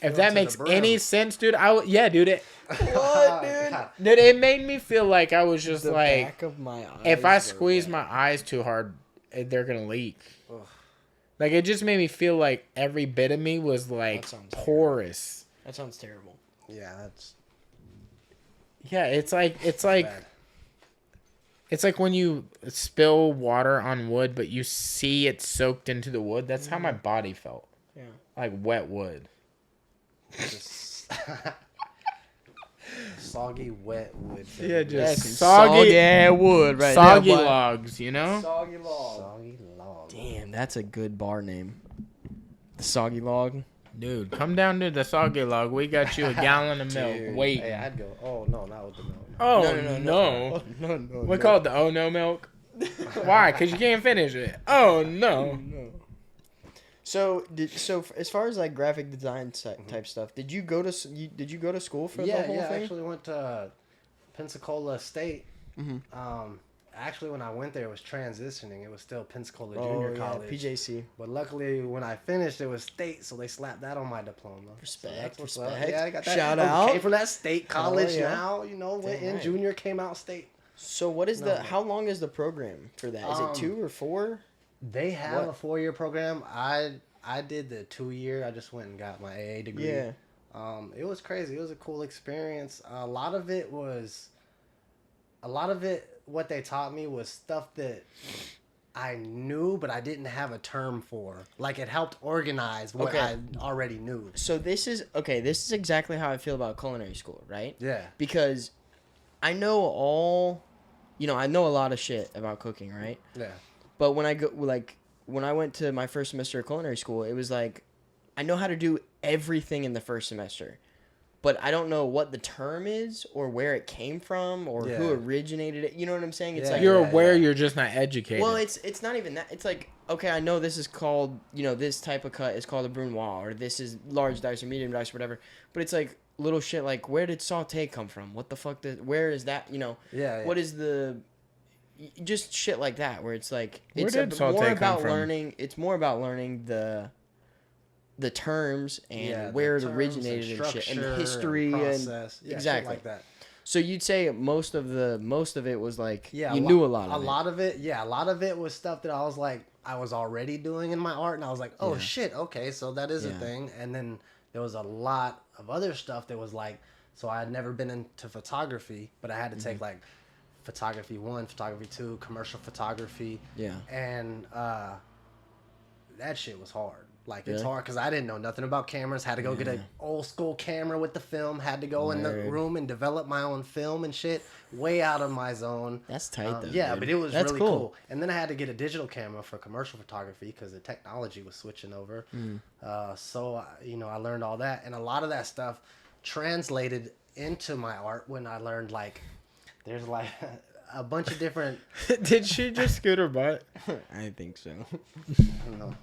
If that makes any sense, dude, What, dude? Dude, it made me feel like I was just the like, back of my eyes if I squeeze my eyes too hard, they're going to leak. Ugh. Like, it just made me feel like every bit of me was like porous. That sounds terrible. Yeah, that's... Yeah, it's like... It's like when you spill water on wood, but you see it soaked into the wood. That's how my body felt. Yeah. Like wet wood. Soggy, wet wood. Yeah, just soggy wood right soggy there, logs, Soggy log. Soggy log. Damn, that's a good bar name. The Soggy Log. Dude, come down to the Soggy Log. We got you a gallon of milk. Wait. Hey, I'd go, oh, no, not with the milk. Oh, no. We call it the oh, no milk. Why? Because you can't finish it. Oh, no. So as far as like graphic design type stuff, did you go to school for the whole thing? Yeah, I actually went to Pensacola State. Mm-hmm. Actually, when I went there, it was transitioning. It was still Pensacola Junior College. PJC. But luckily, when I finished, it was State, so they slapped that on my diploma. Respect. Yeah, I got that. Shout out. Came from that State college now. Went in junior, came out State. So what is how long is the program for that? Is it 2 or 4? They have a 4-year program. I did the 2-year. I just went and got my AA degree. Yeah. It was crazy. It was a cool experience. A lot of it was a lot of it, what they taught me was stuff that I knew, but I didn't have a term for. Like, it helped organize what I already knew. So this is exactly how I feel about culinary school, right? Yeah. Because I know I know a lot of shit about cooking, right? Yeah. But when I went to my first semester of culinary school, it was like, I know how to do everything in the first semester, but I don't know what the term is or where it came from or who originated it. You know what I'm saying? It's like you're aware, you're just not educated. Well, it's not even that. It's like, okay, I know this is called, this type of cut is called a brunoise, or this is large dice or medium dice or whatever. But it's like little shit like, where did sauté come from? What the fuck where is that? What is the just shit like that, where it's like it's more about learning. It's more about learning the terms and where it originated and shit, and the history and exactly like that. So you'd say most of it was like you knew a lot of it. A lot of it was stuff that I was like I was already doing in my art, and I was like, oh shit, okay, so that is a thing. And then there was a lot of other stuff that was like, so I had never been into photography, but I had to take like photography 1, photography 2, commercial photography. Yeah. And that shit was hard. Like, it's hard because I didn't know nothing about cameras. Had to go get an old school camera with the film. Had to go in the room and develop my own film and shit. Way out of my zone. That's tight, though. Yeah, dude. But it was really cool. And then I had to get a digital camera for commercial photography because the technology was switching over. So, I learned all that. And a lot of that stuff translated into my art when I learned, like, there's, like... a bunch of different... Did she just scoot her butt? I think so. I don't know.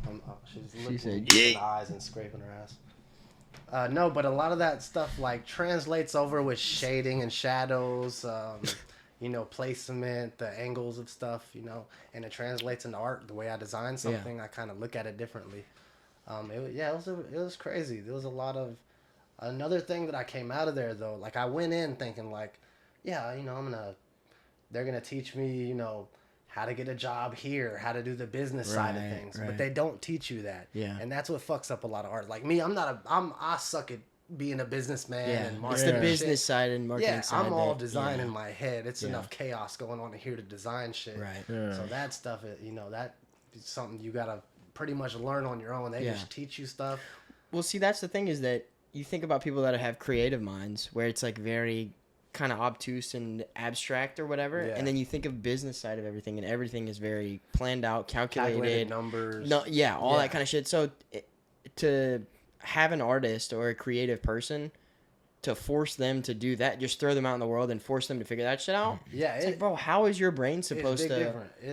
She's looking in the eyes and scraping her ass. No, but a lot of that stuff like translates over with shading and shadows, placement, the angles of stuff, and it translates into art. The way I design something, I kind of look at it differently. It was crazy. There was a lot of... Another thing that I came out of there, though, like I went in thinking like, they're going to teach me, how to get a job here, how to do the business side of things. Right. But they don't teach you that. Yeah. And that's what fucks up a lot of art. Like me, I suck at being a businessman and marketing. It's the business side and marketing side. I'm all design in my head. It's enough chaos going on here to design shit. Right. Yeah. So that stuff, that is something you got to pretty much learn on your own. They just teach you stuff. Well, see, that's the thing is that you think about people that have creative minds where it's like very... kind of obtuse and abstract or whatever, and then you think of business side of everything, and everything is very planned out, calculated numbers, all that kind of shit. So to have an artist or a creative person, to force them to do that, just throw them out in the world and force them to figure that shit out. It's like, bro, how is your brain supposed to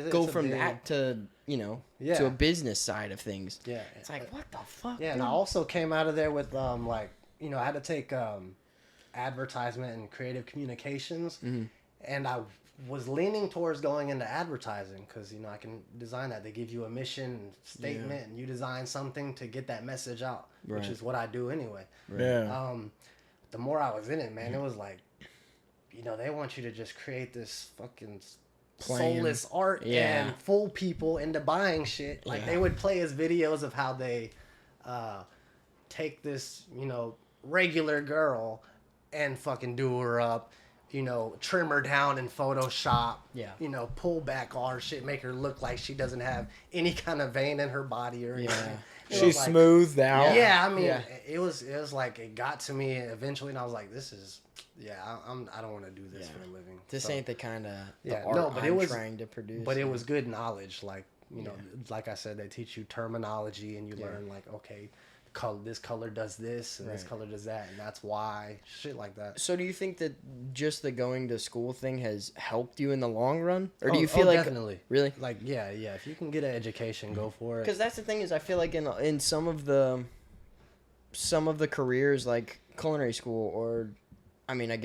go from that to to a business side of things? Yeah, it's like, what the fuck? Yeah, dude? And I also came out of there with I had to take advertisement and creative communications, and I was leaning towards going into advertising because I can design that. They give you a mission statement and you design something to get that message out, which is what I do anyway. The more I was in it, man, it was like they want you to just create this fucking soulless art and fool people into buying shit. Like they would play us videos of how they take this regular girl and fucking do her up, trim her down in Photoshop, pull back all her shit, make her look like she doesn't have any kind of vein in her body or anything. She's like, smoothed out. Yeah, I mean, it was like, it got to me eventually, and I was like, this is, I don't want to do this for a living. This ain't the kind of art I'm trying to produce. But it was good knowledge, like, like I said, they teach you terminology, and you learn, like, okay, this color does this and this color does that, and that's why, shit like that. So do you think that just the going to school thing has helped you in the long run, or do you feel like definitely really like if you can get an education, go for it? Because that's the thing is I feel like in some of the careers like culinary school, or I mean I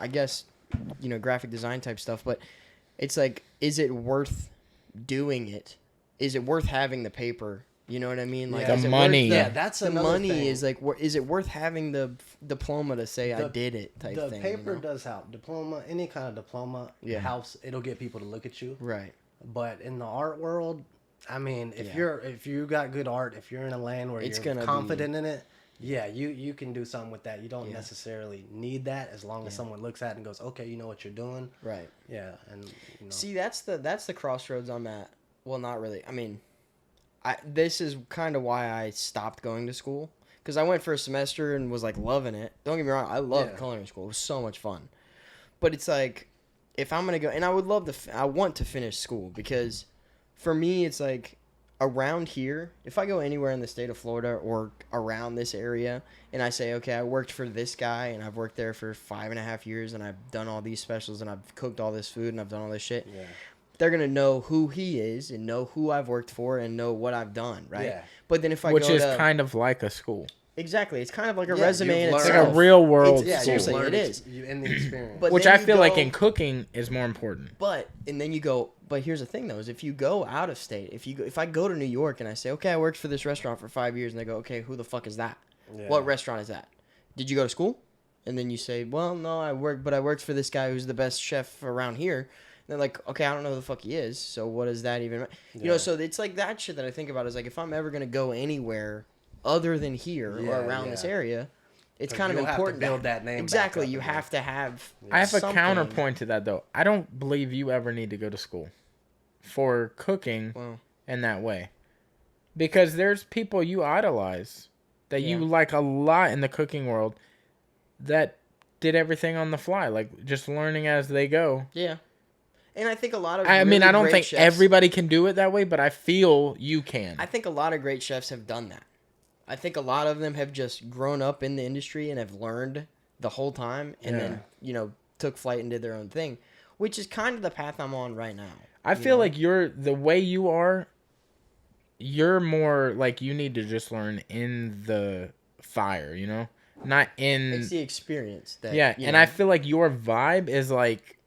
guess graphic design type stuff, but it's like, is it worth doing it? Is it worth having the paper? You know what I mean? Like the money. That's the money thing. Is like, is it worth having the diploma to say I did it type thing? The paper does help. Diploma, any kind of diploma helps. It'll get people to look at you. Right. But in the art world, I mean, if you got good art, if you're in a lane where you're confident in it, Yeah, you can do something with that. You don't necessarily need that as long as someone looks at it and goes, okay, you know what you're doing. Right. Yeah, and See, that's the crossroads I'm at. Well, not really. I mean, this is kind of why I stopped going to school, because I went for a semester and was like loving it. Don't get me wrong, I loved culinary school. It was so much fun. But it's like, if I'm gonna go, and I would love to, I want to finish school, because for me it's like, around here, if I go anywhere in the state of Florida or around this area and I say, okay, I worked for this guy and I've worked there for 5.5 years and I've done all these specials and I've cooked all this food and I've done all this shit, they're going to know who he is and know who I've worked for and know what I've done, right? Yeah. But then if I Which is kind of like a school. Exactly. It's kind of like a resume in itself. It's like a real world school. Seriously, it is. In the experience. Which I feel like in cooking is more important. But then you go, but here's the thing though, is if you go out of state, if I go to New York and I say, okay, I worked for this restaurant for 5 years, and they go, okay, who the fuck is that? Yeah. What restaurant is that? Did you go to school? And then you say, well, no, I worked for this guy who's the best chef around here. And they're like, okay, I don't know who the fuck he is, so what does that even... You know, so it's like that shit that I think about is like, if I'm ever going to go anywhere other than here or around this area, it's kind of important to build that name. Exactly, you have to have. I have a counterpoint to that though. I don't believe you ever need to go to school for cooking in that way, because there's people you idolize that you like a lot in the cooking world that did everything on the fly, like just learning as they go. Yeah. And I think a lot of I don't think chefs, everybody can do it that way, but I feel you can. I think a lot of great chefs have done that. I think a lot of them have just grown up in the industry and have learned the whole time and then, took flight and did their own thing, which is kind of the path I'm on right now. I feel like the way you are, you're more like you need to just learn in the fire, not in... It's the experience. That, and I feel like your vibe is like,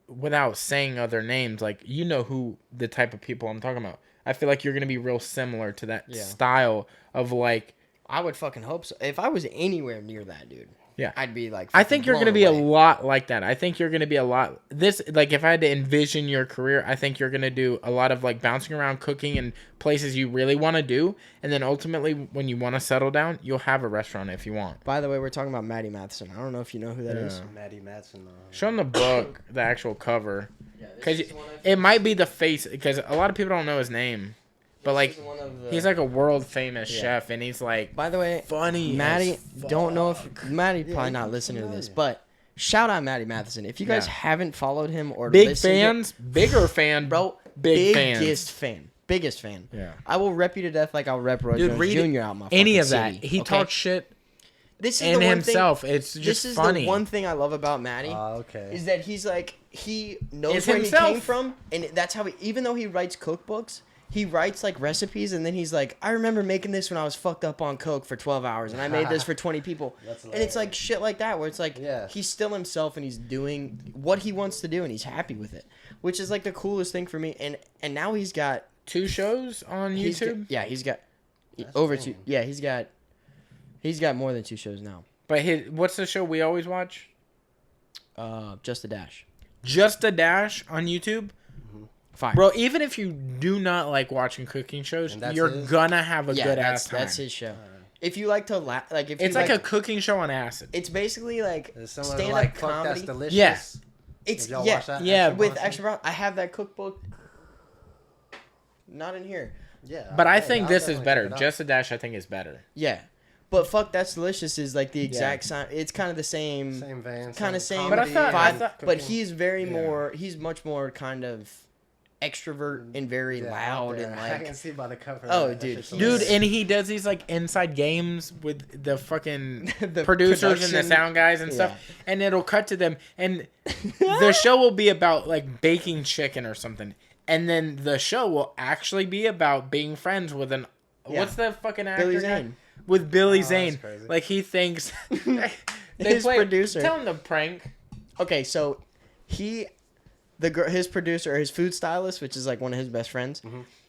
without saying other names, like, who the type of people I'm talking about. I feel like you're going to be real similar to that style of like... I would fucking hope so. If I was anywhere near that, dude, I'd be like... I think you're going to be a lot like that. I think you're going to be a lot... Like, if I had to envision your career, I think you're going to do a lot of, like, bouncing around cooking in places you really want to do. And then ultimately, when you want to settle down, you'll have a restaurant if you want. By the way, we're talking about Maddie Matheson. I don't know if you know who that is. Maddie Matheson. Show them the book, the actual cover. Because it might be the face... Because a lot of people don't know his name. But, like, he's, like, a world-famous chef, and he's, like, by the way, funny. Maddie, don't know if... Maddie probably not listening to this, but shout out Maddie Matheson. If you guys haven't followed him or bigger fan, bro, biggest fan. Yeah. I will rep you to death like I'll rep Roy Jones Jr. out my any of city, that. He talks shit this is in the one himself. Thing, it's just this is funny. The one thing I love about Maddie is that he's, like, he knows where he came from, and that's how even though he writes cookbooks, he writes, like, recipes, and then he's like, I remember making this when I was fucked up on coke for 12 hours, and I made this for 20 people. And it's, like, shit like that, where it's, like, he's still himself, and he's doing what he wants to do, and he's happy with it, which is, like, the coolest thing for me. And now he's got... 2 shows on YouTube? He's got... over 2... Yeah, he's got more than 2 shows now. But what's the show we always watch? Just a Dash. Just a Dash on YouTube? Fire. Bro, even if you do not like watching cooking shows, you're gonna have a good ass time. That's his show. If you like to it's like a cooking show on acid. It's basically like stand-up like comedy. That's Delicious. Yes. It's watch that? with extra. I have that cookbook. Not in here. Yeah. But I think this is better. Just a Dash, I think, is better. Yeah. But fuck, That's Delicious is like the exact same. It's kind of the same vein, kind of same. But I thought but he's more. He's much more kind of extrovert and very loud and like. I can see by the cover. Oh, dude, and he does these like inside games with the fucking the producers and the sound guys and stuff, and it'll cut to them, and the show will be about like baking chicken or something, and then the show will actually be about being friends with what's the fucking actor? Billy Zane. With Billy Zane, like he thinks his producer. Tell him the prank. Okay, so his producer, his food stylist, which is like one of his best friends,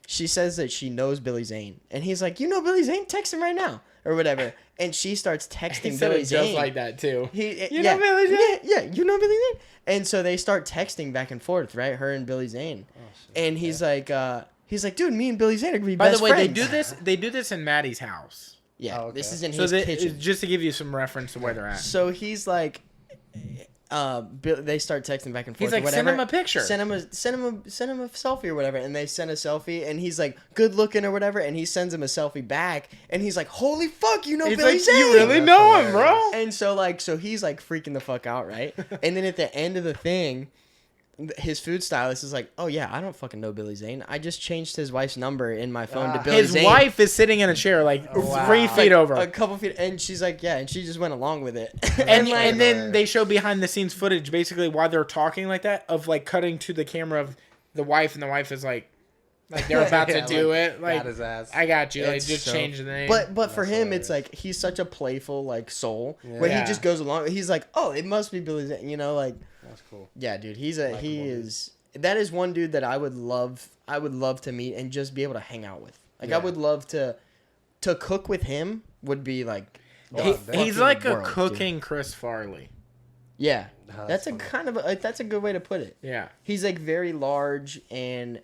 she says that she knows Billy Zane, and he's like, "You know Billy Zane? Text him right now or whatever." And she starts texting Billy Zane just like that too. You know Billy Zane? Yeah, you know Billy Zane. And so they start texting back and forth, right? Her and Billy Zane, and he's like, dude, me and Billy Zane are gonna be best friends. By the way, they do this in Maddie's house. Yeah, Oh, okay. this is in his kitchen. Just to give you some reference to where they're at. So he's like, they start texting back and forth. He's like, whatever. send him a picture. Send him a selfie or whatever. And they send a selfie, and he's like, good looking or whatever. And he sends him a selfie back, and he's like, holy fuck, you know Billy Zane. You really know him, bro. And so he's like freaking the fuck out, right? And then at the end of the thing, his food stylist is like, oh yeah, I don't fucking know Billy Zane. I just changed his wife's number in my phone to Billy Zane. His wife is sitting in a chair 3 feet over. A couple feet. And she's like, yeah. And she just went along with it. and then they show behind the scenes footage basically while they're talking like that of cutting to the camera of the wife, and the wife is like they're about to do it. Got his ass. I got you. Just change the name. But for him, hilarious. It's like he's such a playful soul where he just goes along. He's like, oh, it must be Billy Zane. That's cool. Yeah, dude. That is one dude that I would love to meet and just be able to hang out with. I would love to cook with him. Would be like he's like a cooking dude. Chris Farley. Yeah, that's a kind of that's a good way to put it. Yeah, he's very large and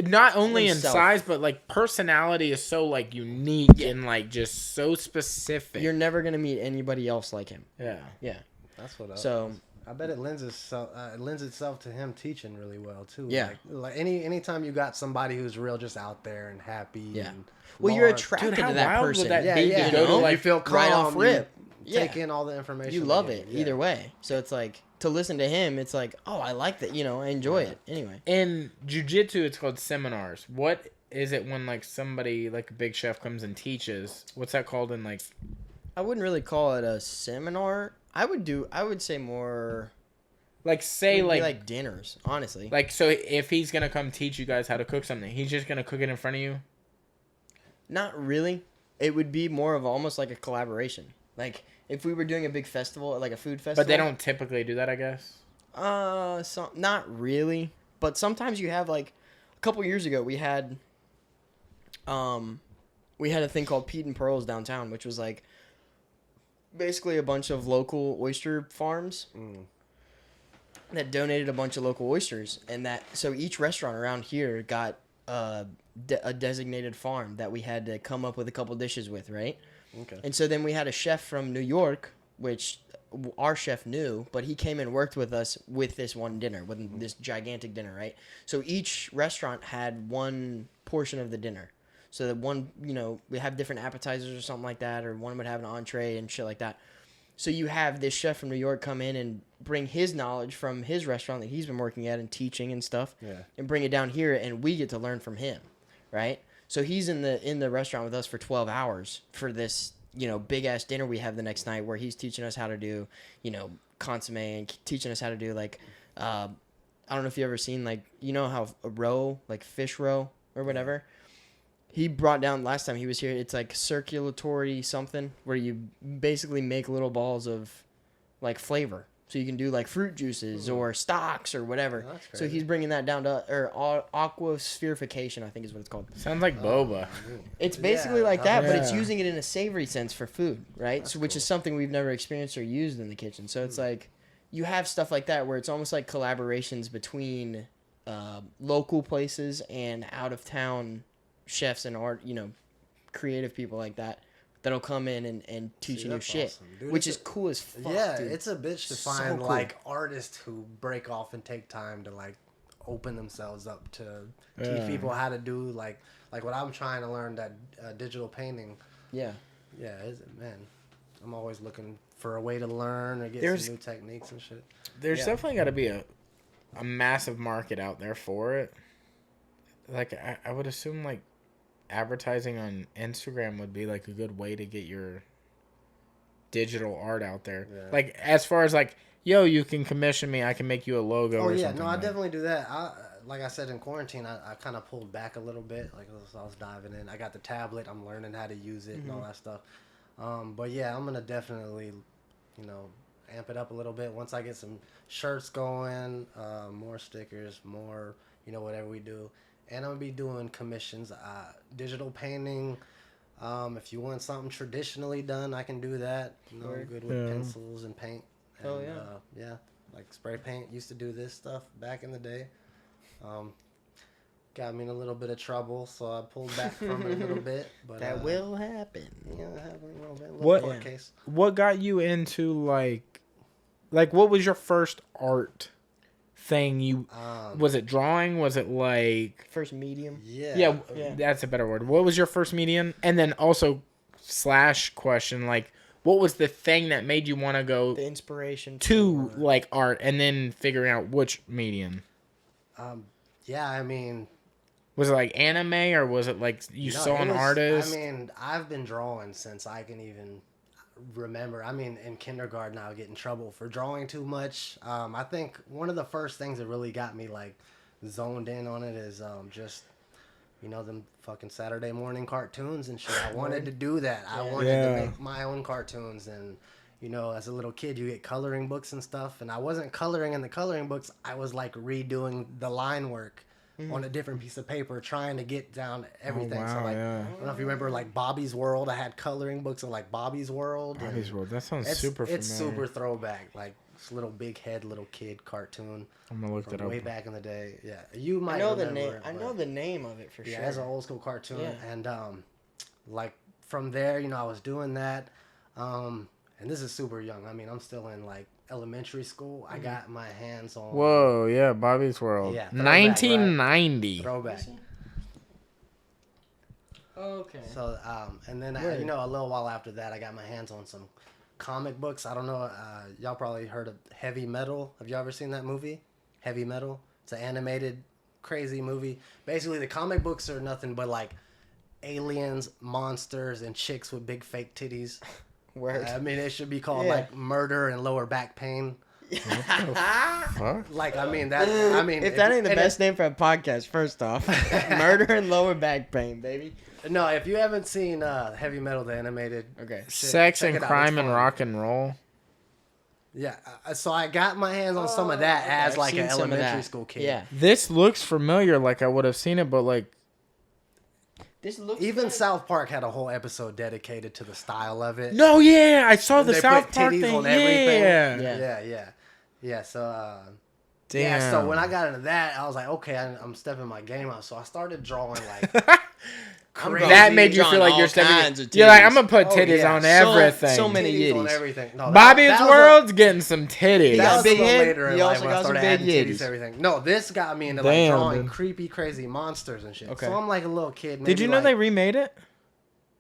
not only in size but personality is so unique and just so specific. You're never gonna meet anybody else like him. Yeah. That's what. So. I bet it lends itself to him teaching really well too. Yeah. Anytime you got somebody who's real, just out there and happy. Yeah. And well, you're attracted to that person. You feel calm. Right off rip. Take in all the information. You love it either way. So it's to listen to him. It's oh, I like that. I enjoy it anyway. In jiu-jitsu, it's called seminars. What is it when somebody a big chef comes and teaches? What's that called in I wouldn't really call it a seminar. I would say more like dinners, honestly. So if he's going to come teach you guys how to cook something, he's just going to cook it in front of you? Not really. It would be more of almost like a collaboration. If we were doing a big festival, a food festival. But they don't typically do that, I guess. Not really. But sometimes you have a couple years ago we had a thing called Pete and Pearls downtown, which was basically a bunch of local oyster farms that donated a bunch of local oysters, and so each restaurant around here got a designated farm that we had to come up with a couple dishes with, right? Okay. And so then we had a chef from New York, which our chef knew, but he came and worked with us with this one dinner, with this gigantic dinner, right? So each restaurant had one portion of the dinner. So that one, we have different appetizers or something like that, or one would have an entree and shit like that. So you have this chef from New York come in and bring his knowledge from his restaurant that he's been working at and teaching and stuff, and bring it down here, and we get to learn from him, right? So he's in the restaurant with us for 12 hours for this, big ass dinner we have the next night, where he's teaching us how to do, consomme, and teaching us how to do I don't know if you ever seen how a roe, fish roe or whatever. He brought down last time he was here. It's circulatory something where you basically make little balls of flavor. So you can do fruit juices or stocks or whatever. Oh, so he's bringing that down to aquasphereification, I think is what it's called. Sounds like boba. It's basically that, but it's using it in a savory sense for food, right? So which is something we've never experienced or used in the kitchen. So it's you have stuff like that where it's almost like collaborations between local places and out of town chefs and art, creative people like that'll come in and teach you new shit, awesome, dude. Which is cool as fuck. Yeah, dude. It's a bitch to find cool. Artists who break off and take time to open themselves up to teach people how to do like what I'm trying to learn, that digital painting. Yeah, man, I'm always looking for a way to learn or get some new techniques and shit. There's definitely got to be a massive market out there for it. I would assume advertising on Instagram would be a good way to get your digital art out there. Yeah. As far as yo, you can commission me, I can make you a logo or something. I definitely do that. Like I said, in quarantine, I kind of pulled back a little bit. I was diving in. I got the tablet. I'm learning how to use it and all that stuff. But yeah, I'm going to definitely, amp it up a little bit once I get some shirts going, more stickers, more, whatever we do. And I'm going to be doing commissions, digital painting. If you want something traditionally done, I can do that. Good with pencils and paint. And, spray paint. Used to do this stuff back in the day. got me in a little bit of trouble, so I pulled back from it a little bit. But that will happen. Yeah, it happened a little bit. What case. What got you into like what was your first art thing? You was it drawing? Was it like first medium? Yeah, that's a better word. What was your first medium? And then also / question, like, what was the thing that made you want to go the inspiration to like art, and then figuring out which medium? Yeah, I mean, was it like anime, or was it like you saw an artist? I mean, I've been drawing since I can even remember. I mean, in kindergarten, I would get in trouble for drawing too much. I think one of the first things that really got me like zoned in on it is just, you know, them fucking Saturday morning cartoons and shit. I wanted to do that. I wanted to make my own cartoons. And, you know, as a little kid, you get coloring books and stuff. And I wasn't coloring in the coloring books. I was like redoing the line work on a different piece of paper, trying to get down everything. Oh, wow, so like, I don't know if you remember like Bobby's World. I had coloring books of like Bobby's World. Bobby's World. That sounds super familiar. It's super throwback. Like this little big head, little kid cartoon. I'm gonna look that up. Way back in the day. Yeah, you might know remember the name. it, I know the name of it for sure. Yeah, it's an old school cartoon. Yeah. And like from there, you know, I was doing that. And this is super young. I mean, I'm still in like elementary school. I got my hands on. Whoa, yeah, Bobby's World. Yeah, 1990. Right? Throwback. Okay. So, and then you know, a little while after that, I got my hands on some comic books. I don't know. Y'all probably heard of Heavy Metal. Have you ever seen that movie? Heavy Metal. It's an animated, crazy movie. Basically, the comic books are nothing but like aliens, monsters, and chicks with big fake titties. Word. I mean, it should be called like Murder and Lower Back Pain. Like, I mean, that. I mean, if that ain't the best name for a podcast, first off, Murder and Lower Back Pain, baby. No, if you haven't seen Heavy Metal, the animated, Sex and Crime and Rock and Roll. Yeah, so I got my hands on some of that as like an elementary school kid. Yeah, this looks familiar. Like I would have seen it, but like. This looks even South Park had a whole episode dedicated to the style of it. No, yeah, I saw the South Park thing. On everything. Yeah. So, damn. Yeah. So when I got into that, I was like, okay, I'm stepping my game up. So I started drawing like. Crazy. That made you feel like you're stepping. You're like, I'm gonna put titties on everything. So many titties on everything. No, Bobby's World's getting some titties. That was big later in he life also when I got some started big adding titties yitties. Everything. No, this got me into like drawing creepy, crazy monsters and shit. Okay. So I'm like a little kid. Did you know they remade it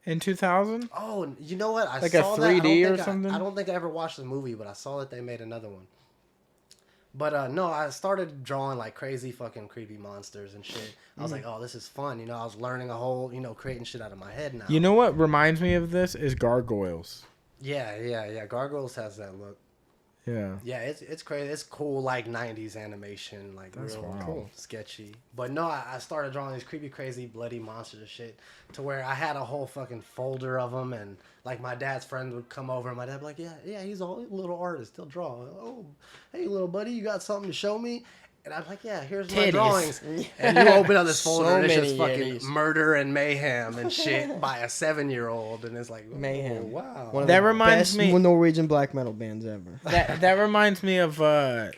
in 2000? Oh, you know what? I like saw a 3D or something. I don't think I ever watched the movie, but I saw that they made another one. But no, I started drawing like crazy fucking creepy monsters and shit. I was like, oh, this is fun. You know, I was learning a whole, you know, creating shit out of my head now. You know what reminds me of this is Gargoyles. Yeah. Gargoyles has that look. Yeah. Yeah, it's crazy. It's cool, like 90s animation, like that's real cool. Sketchy. But no, I started drawing these creepy, crazy, bloody monsters and shit to where I had a whole fucking folder of them. And like my dad's friends would come over and my dad would be like, yeah, he's a little artist. He'll draw. Oh, hey, little buddy, you got something to show me? And I'm like, yeah, here's my drawings. And you open up this folder and it's just fucking murder and mayhem and shit by a 7-year-old. And it's like, mayhem. Oh, wow. One of that the reminds best Norwegian black metal bands ever. That reminds me of that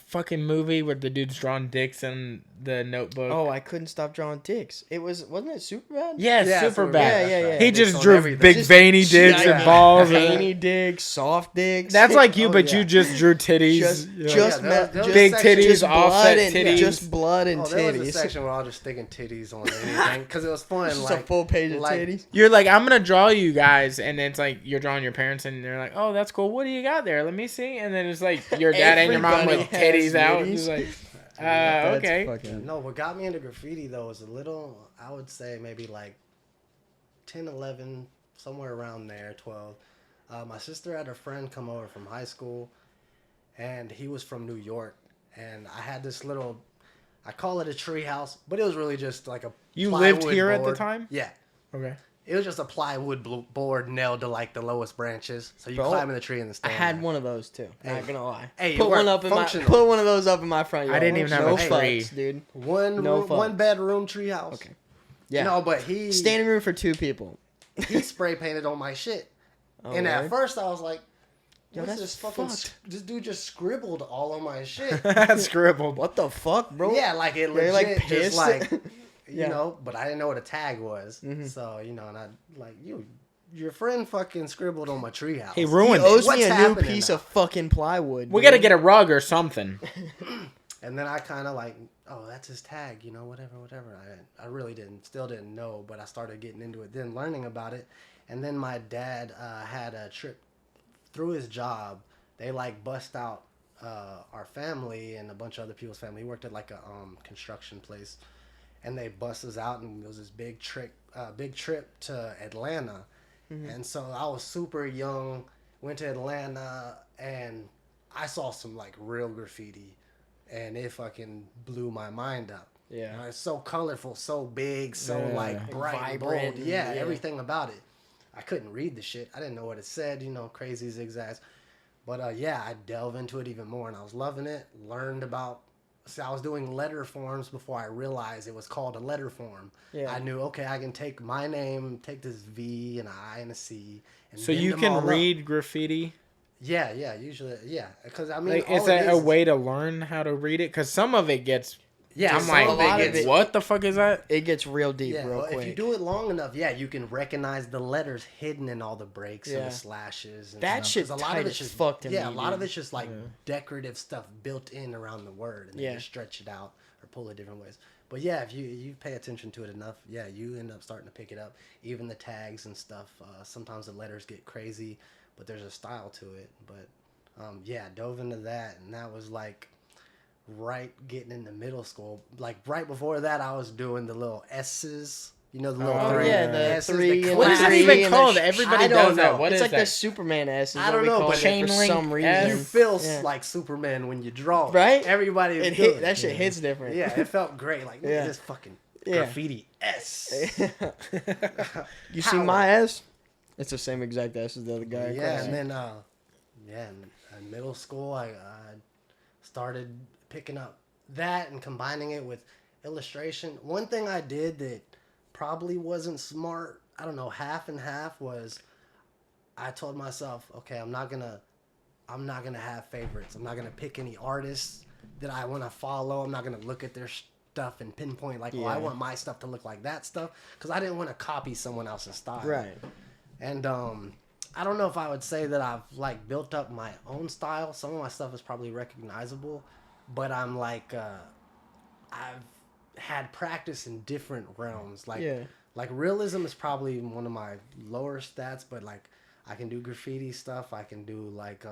fucking movie where the dude's drawing dicks in the Notebook. Oh, I couldn't stop drawing dicks. Wasn't it Superbad? Yeah, Superbad. Yeah. He just drew big veiny dicks and balls. Veiny dicks, soft dicks. That's like you, but you just drew titties. Just big titties, offset titties. Just blood and titties. There was a section where I was just sticking titties on anything because it was fun. Just like a full page of titties. You're like, I'm going to draw you guys, and it's like you're drawing your parents, and they're like, oh, that's cool. What do you got there? Let me see. And then it's like your dad and your mom with titties out. It's like, okay. No, what got me into graffiti though was a little, I would say maybe like 10, 11, somewhere around there, 12. My sister had a friend come over from high school, and he was from New York, and I had this little, I call it a tree house, but it was really just like a You lived here board. at the time? Yeah. Okay. It was just a plywood board nailed to like the lowest branches, so you climb in the tree and stand. I had one of those too. Not gonna lie. Hey, put one of those up in my front yard. I didn't even have a tree, dude. One bedroom tree house. Okay. Yeah. No, but he standing room for 2 people. He spray painted on my shit, and at first I was like, Yo, that's this fucking this dude just scribbled all on my shit. Scribbled. What the fuck, bro? Yeah, like it legit, like pissed. just like Yeah. you know. But I didn't know what a tag was, so you know, and I like your friend fucking scribbled on my treehouse. He ruined He owes it. me What's a new happening piece now? of fucking plywood. We got to get a rug or something. And then I kind of like, oh, that's his tag, you know, whatever. I really still didn't know, but I started getting into it, then learning about it. And then my dad had a trip through his job. They like bust out our family and a bunch of other people's family. He worked at like a construction place, and they bust us out, and it was this big trip to Atlanta. And so I was super young, went to Atlanta, and I saw some like real graffiti, and it fucking blew my mind up. Yeah. You know, it's so colorful, so big, so like bright, vibrant, bold. Yeah, everything about it. I couldn't read the shit. I didn't know what it said, you know, crazy zigzags. But yeah, I delved into it even more, and I was loving it. Learned about. So I was doing letter forms before I realized it was called a letter form. Yeah. I knew, okay, I can take my name, take this V and an I and a C. And so you can read graffiti? Yeah, usually, yeah. Because I mean, like, is that a way to learn how to read it? Because some of it gets. Yeah, I'm like, what the fuck is that? It gets real deep real quick. If you do it long enough, you can recognize the letters hidden in all the breaks and the slashes. And that shit's tight as fuck to me. Yeah, a lot of it's just like decorative stuff built in around the word, and then you stretch it out or pull it different ways. But yeah, if you pay attention to it enough, you end up starting to pick it up. Even the tags and stuff. Sometimes the letters get crazy, but there's a style to it. But dove into that, and that was like. Right getting into middle school, like right before that, I was doing the little S's, you know, the little three. Yeah, the S's, three. What is that even called? Everybody does that. What it's is like that? the Superman S. I don't know, but chain for link some reason, you feel like Superman when you draw, right? Everybody, That shit hits different. Yeah, it felt great. Like look at this fucking graffiti S. You see my S? It's the same exact S as the other guy. Yeah, and then in middle school, I started picking up that and combining it with illustration. One thing I did that probably wasn't smart, I don't know, half and half, was I told myself, okay, I'm not gonna have favorites. I'm not gonna pick any artists that I want to follow. I'm not gonna look at their stuff and pinpoint like, I want my stuff to look like that stuff, because I didn't want to copy someone else's style. Right. And I don't know if I would say that I've like built up my own style. Some of my stuff is probably recognizable. But I'm like, I've had practice in different realms. Like realism is probably one of my lower stats, but like I can do graffiti stuff. I can do like,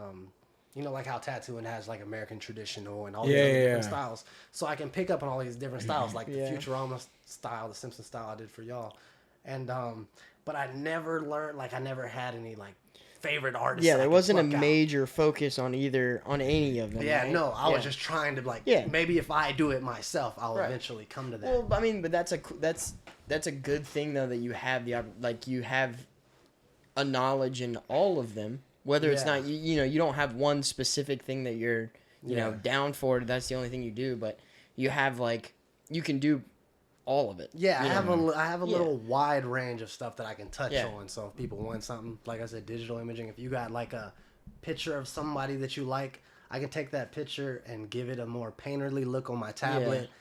you know, like how tattooing has like American traditional and all these other different styles. So I can pick up on all these different styles, like the Futurama style, the Simpsons style I did for y'all. And, but I never learned, like I never had any like favorite artists. Yeah, there wasn't a major focus on any of them. Yeah, right? no, I was just trying to like. Yeah. Maybe if I do it myself, I'll eventually come to that. Well, I mean, but that's a good thing though, that you have you have a knowledge in all of them. Whether it's not you know, you don't have one specific thing that you're you know down for. That's the only thing you do, but you have like you can do all of it. Yeah, I have a little wide range of stuff that I can touch on. So if people want something, like I said, digital imaging, if you got like a picture of somebody that you like, I can take that picture and give it a more painterly look on my tablet,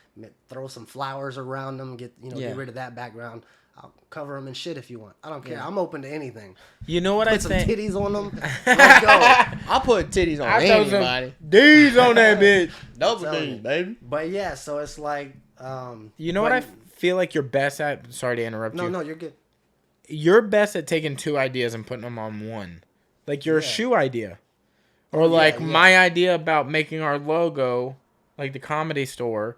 throw some flowers around them, get rid of that background. I'll cover them in shit if you want. I don't care. I'm open to anything. You know what? Put some titties on them. Let's go. I'll put titties on anybody. D's on that bitch. Double D, baby. But yeah, so it's like. You know what I feel like you're best at? Sorry to interrupt you. No, you're good. You're best at taking two ideas and putting them on one. Like your shoe idea. Or like my idea about making our logo, like the Comedy Store.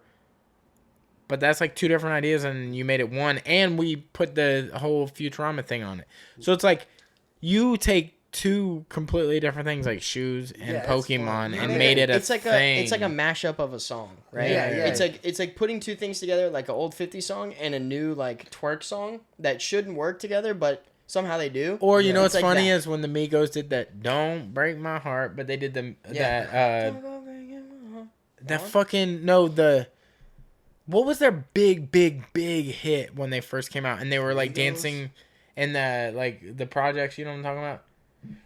But that's like two different ideas and you made it one. And we put the whole Futurama thing on it. So it's like you take two completely different things like shoes and Pokemon and made it a thing. It's like a mashup of a song, right? Yeah. It's like putting two things together, like an old 50s song and a new like twerk song that shouldn't work together, but somehow they do. Or you know what's like funny is when the Migos did that "Don't Break My Heart," but they did what was their big hit when they first came out and they were like dancing in the like the projects, you know what I'm talking about?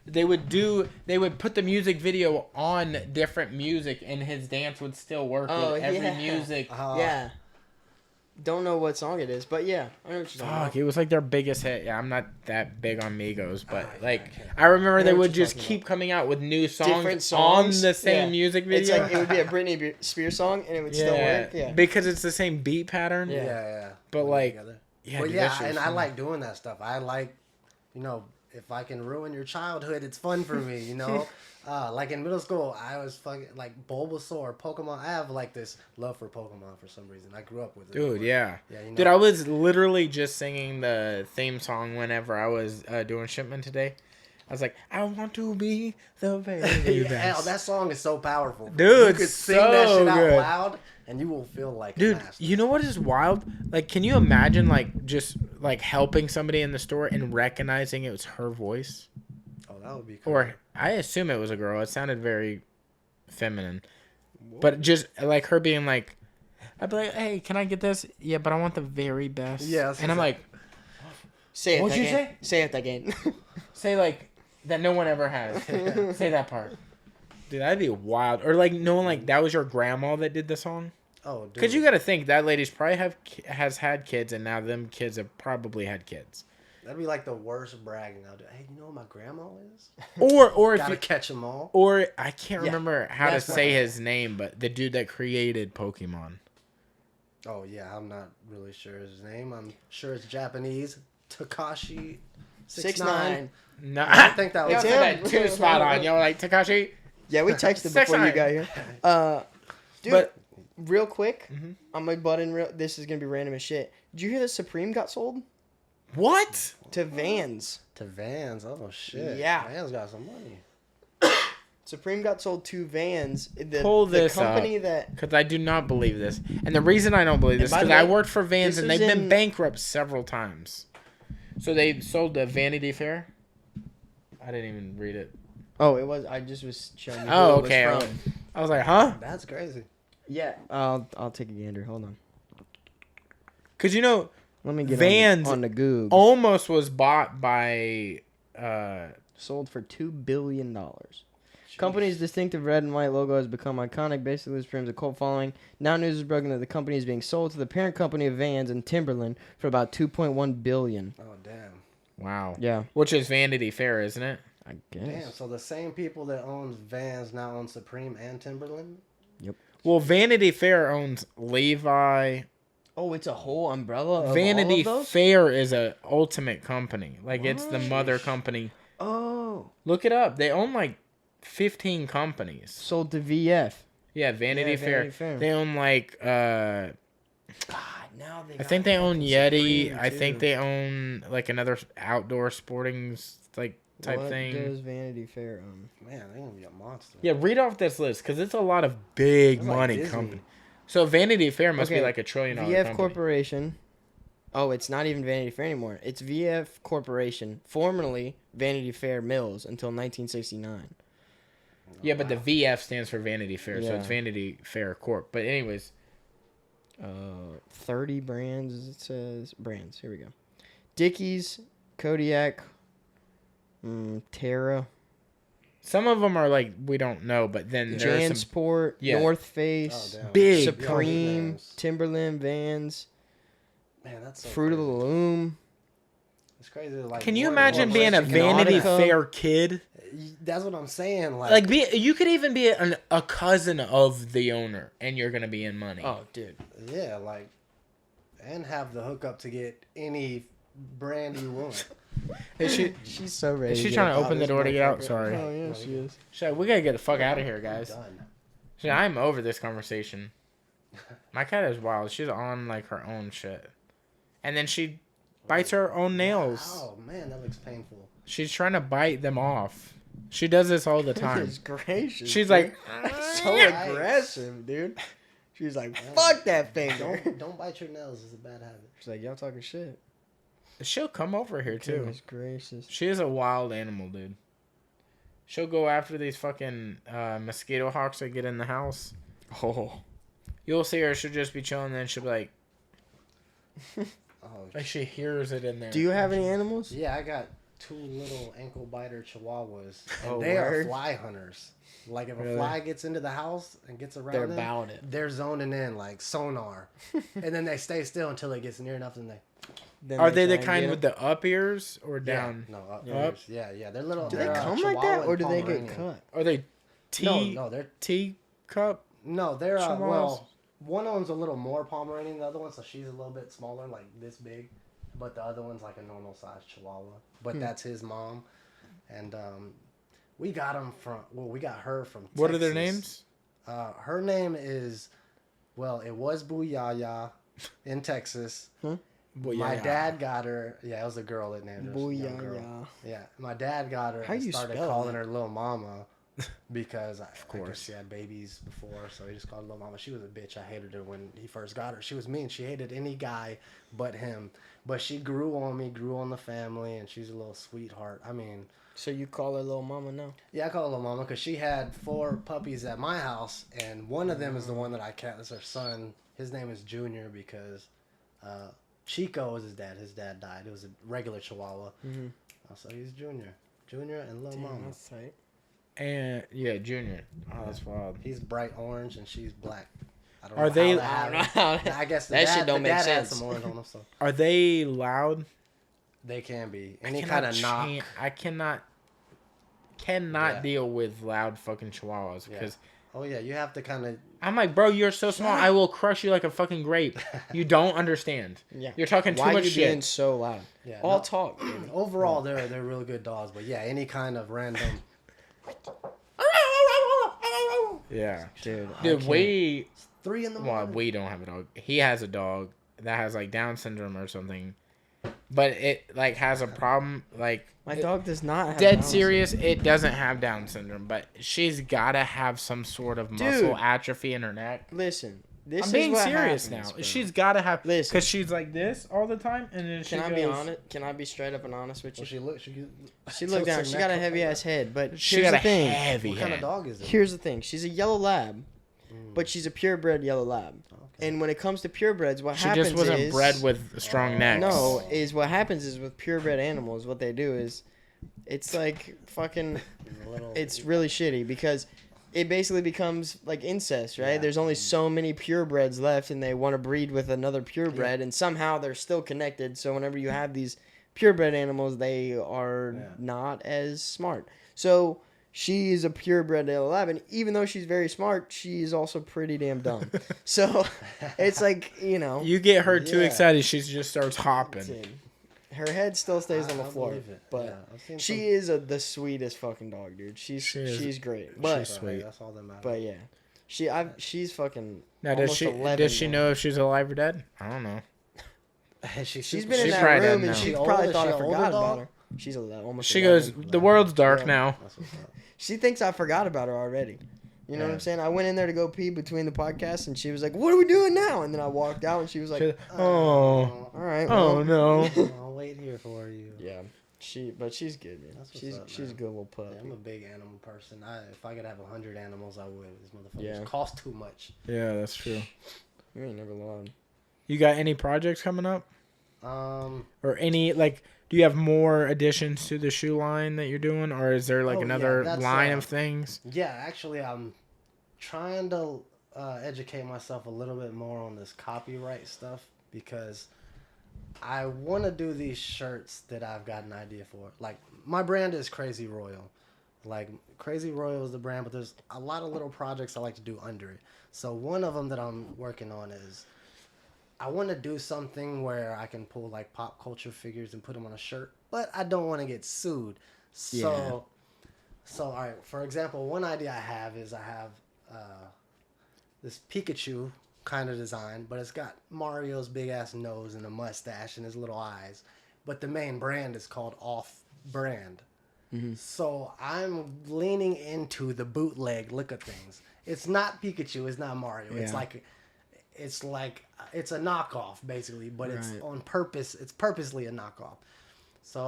They would put the music video on different music, and his dance would still work with every music. Yeah. Don't know what song it is, but yeah, I know what you're talking about. It was like their biggest hit. Yeah, I'm not that big on Migos, but I remember they would just keep coming out with new songs on the same music video. It's like it would be a Britney Spears song, and it would still work. Yeah, because it's the same beat pattern. Yeah. But like, and I like doing that stuff. I like, if I can ruin your childhood, it's fun for me. Like in middle school, I was fucking like Bulbasaur, Pokemon. I have like this love for Pokemon for some reason. I grew up with it. Dude, Dude, I was literally just singing the theme song whenever I was doing shipment today. I was like, I want to be the very best. That song is so powerful. Dude, you could sing that shit out loud, and you will feel like dude, you know what is wild? Like, can you imagine like just like helping somebody in the store and recognizing it was her voice? Oh, that would be cool. Or I assume it was a girl. It sounded very feminine. Whoa. But just like her being like, I'd be like, hey, can I get this? Yeah, but I want the very best. Yeah. And I'm like, say it. What'd you say? Say it again. Say like that no one ever has. Say that part. Dude, that'd be wild. Or like knowing like that was your grandma that did the song. Oh, dude. Because you got to think that lady's probably has had kids, and now them kids have probably had kids. That'd be like the worst bragging. I'll do. Hey, you know what my grandma is? Or gotta catch them all. Or I can't remember how to say his name, but the dude that created Pokemon. Oh yeah, I'm not really sure his name. I'm sure it's Japanese. Takashi 69. No, I think that was him. Too spot on. Yo, like Takashi. Yeah, we texted before you got here. Dude, but real quick, I'm gonna butt in. This is gonna be random as shit. Did you hear that Supreme got sold? What? To Vans. To Vans? Oh, shit. Yeah. Vans got some money. Supreme got sold to Vans. Pull this company up, that... Because I do not believe this. And the reason I don't believe this is because I worked for Vans, and they've been bankrupt several times. So they sold to Vanity Fair? I didn't even read it. Oh, it was... I just was showing you who it was from. I was like, huh? That's crazy. Yeah. I'll take a gander. Hold on. Because, let me get Vans on the Goog. Almost was bought by... sold for $2 billion. Jeez. Company's distinctive red and white logo has become iconic. Basically, Supreme's a cult following. Now news is broken that the company is being sold to the parent company of Vans and Timberland for about $2.1 billion. Oh, damn. Wow. Yeah. Which is Vanity Fair, isn't it? I guess. Damn, so the same people that owns Vans now own Supreme and Timberland? Yep. Well, Vanity Fair owns Levi... Oh, it's a whole umbrella of Vanity all of those? Fair is a ultimate company. Like, it's the mother company. Oh. Look it up. They own, like, 15 companies. Sold to VF. Yeah, Vanity Fair. They own, like, God, now I think they own Yeti. I think they own, like, another outdoor sporting, like, type thing. What does Vanity Fair own? Man, they're going to be a monster. Yeah, read off this list, because it's a lot of big money companies. So Vanity Fair must be like $1 trillion VF company. Corporation. Oh, it's not even Vanity Fair anymore. It's VF Corporation, formerly Vanity Fair Mills, until 1969. Yeah, but the VF stands for Vanity Fair, so it's Vanity Fair Corp. But anyways. 30 brands, it says. Brands, here we go. Dickies, Kodiak, Terra. Some of them are like we don't know, but then JanSport, North Face, big Supreme, Timberland, Vans. Man, that's so Fruit of the Loom. It's crazy. Like, can you imagine being a Vanity Fair kid? That's what I'm saying. You could even be a cousin of the owner, and you're gonna be in money. Oh, dude. Yeah, and have the hookup to get any brand you want. She's so ready. Is she trying to open the door to get out? Sorry. Oh, yeah, she is. We gotta get the fuck out of here, guys. I'm over this conversation. My cat is wild. She's on, like, her own shit. And then she bites her own nails. Oh, man, that looks painful. She's trying to bite them off. She does this all the time. Goodness gracious. She's like... so aggressive, dude. She's like, fuck that finger. Don't bite your nails. It's a bad habit. She's like, y'all talking shit. She'll come over here, too. Goodness gracious. She is a wild animal, dude. She'll go after these fucking mosquito hawks that get in the house. Oh. You'll see her. She'll just be chilling, and then she'll be like... Oh, like she hears it in there. Do you have any animals? Yeah, I got 2 little ankle biter chihuahuas, and they are fly hunters. Like if a fly gets into the house and gets around they're them, about it. They're zoning in like sonar, and then they stay still until it gets near enough, and Are they the kind with the up ears or down? Yeah, no, up ears. Yeah. They're little. Do they come like that, or do they get cut? Are they No, they're teacup. No, they're well. One of them's a little more Pomeranian. The other one, so she's a little bit smaller, like this big. But the other one's like a normal sized Chihuahua. But that's his mom, and we got him from. Well, we got her from. Texas. What are their names? Her name is, well, it was Booyaya, in Texas. My dad got her. Yeah, it was a girl that named her. Booyaya. Yeah, my dad got her. How you started calling her Little Mama. Because of course she had babies before, so he just called her Little Mama. She was a bitch. I hated her when he first got her. She was mean. She hated any guy but him. But she grew on me, grew on the family, and she's a little sweetheart. I mean, so you call her Little Mama now? Yeah, I call her Little Mama because she had 4 puppies at my house, and one of them is the one that I kept. It's her son. His name is Junior because Chico was his dad. His dad died. It was a regular Chihuahua. So he's Junior and Little Mama. That's tight. And yeah, Junior. Oh, that's wild. He's bright orange and she's black. I don't know. Are they? I guess that shit don't make sense. Some orange on them, so. Are they loud? They can be. Any kind of knock. I cannot deal with loud fucking chihuahuas because. Oh yeah, you have to kind of. I'm like, bro, you're so small. I will crush you like a fucking grape. You don't understand. Yeah, you're talking too much shit. Why are you being so loud? Yeah, all talk. Overall, they're really good dogs, but yeah, any kind of random. Yeah, dude, we 3 in the morning. Well, we don't have a dog. He has a dog that has like Down syndrome or something, but it like has a problem. Like my dog does not have dead Down serious. Syndrome. It doesn't have Down syndrome, but she's gotta have some sort of muscle atrophy in her neck. Listen. I'm being serious now. Bro. She's gotta have because she's like this all the time, and then Can I be honest? Can I be straight up and honest with you? She looked down. She got a heavy ass head, but she got a thing. Heavy what head. kind of dog is it? Here's the thing. She's a yellow lab, but she's a purebred yellow lab. Okay. And when it comes to purebreds, what happens is she just wasn't bred with strong necks. No, what happens is with purebred animals, what they do is, it's like fucking, it's really shitty because. It basically becomes like incest, right? Yeah. There's only so many purebreds left, and they want to breed with another purebred, and somehow they're still connected. So whenever you have these purebred animals, they are not as smart. So she is a purebred yellow lab, and even though she's very smart, she is also pretty damn dumb. So it's like, you get her too excited, she just starts hopping. Her head still stays on the floor, but she is the sweetest fucking dog, dude. She's great. But she's sweet. That's all that matters. But yeah, she's fucking. Now does she know if she's alive or dead? I don't know. she's been in that room and she probably thought I forgot about her. She's almost. She goes, the world's dark now. She thinks I forgot about her already. You know what I'm saying? I went in there to go pee between the podcasts, and she was like, "What are we doing now?" And then I walked out, and she was like, "Oh, all right. Well, no, I'll wait here for you." Yeah, but she's good, man. She's a good little pup. Yeah, I'm a big animal person. If I could have 100 animals, I would. These motherfuckers cost too much. Yeah, that's true. You ain't never lied. You got any projects coming up? Or any do you have more additions to the shoe line that you're doing, or is there another line of things? Yeah, actually, I'm trying to educate myself a little bit more on this copyright stuff because I want to do these shirts that I've got an idea for. Like, my brand is Crazy Royal. Like, Crazy Royal is the brand, but there's a lot of little projects I like to do under it. So one of them that I'm working on is I want to do something where I can pull pop culture figures and put them on a shirt, but I don't want to get sued. So all right, for example, one idea I have is this Pikachu kind of design, but it's got Mario's big ass nose and a mustache and his little eyes, but the main brand is called Off Brand. Mm-hmm. So I'm leaning into the bootleg look of things. It's not Pikachu, it's not Mario. Yeah. It's a knockoff basically, but it's on purpose. It's purposely a knockoff. So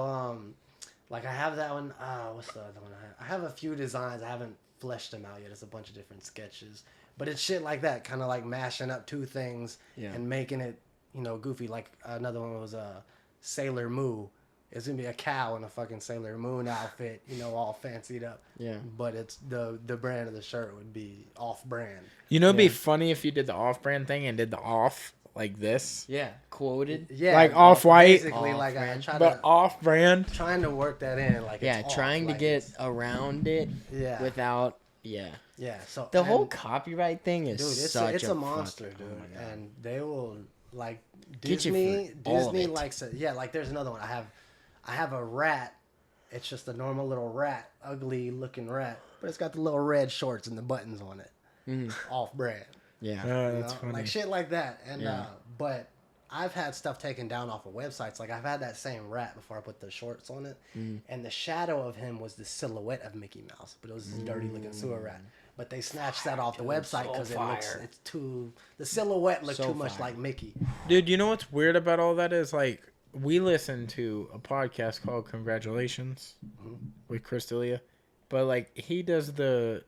I have that one. What's the other one I have? I have a few designs. I haven't fleshed them out yet. It's a bunch of different sketches, but it's shit like that, kind of like mashing up two things and making it goofy. Like another one was Sailor Moo, It's gonna be a cow in a fucking Sailor Moon outfit, you know, all fancied up. Yeah. But it's the brand of the shirt would be off-brand. You know, it'd be funny if you did the off-brand thing and did the off like this. Yeah, quoted. Yeah, like off-white. Basically, like I try but off-brand. Trying to work that in, like trying to get around it. Yeah. Without. Yeah. Yeah. So the whole copyright thing is it's a monster, dude, and they will like Disney likes it. Yeah, like there's another one. I have a rat. It's just a normal little rat, ugly looking rat, but it's got the little red shorts and the buttons on it. Off brand. Yeah. That's funny. Like shit like that. And but I've had stuff taken down off of websites. Like I've had that same rat before I put the shorts on it. And the shadow of him was the silhouette of Mickey Mouse, but it was this dirty looking sewer rat. But they snatched that off the website because it's too, the silhouette looked too much like Mickey. Dude, you know what's weird about all that is like, we listen to a podcast called Congratulations with Chris D'Elia, but like he does the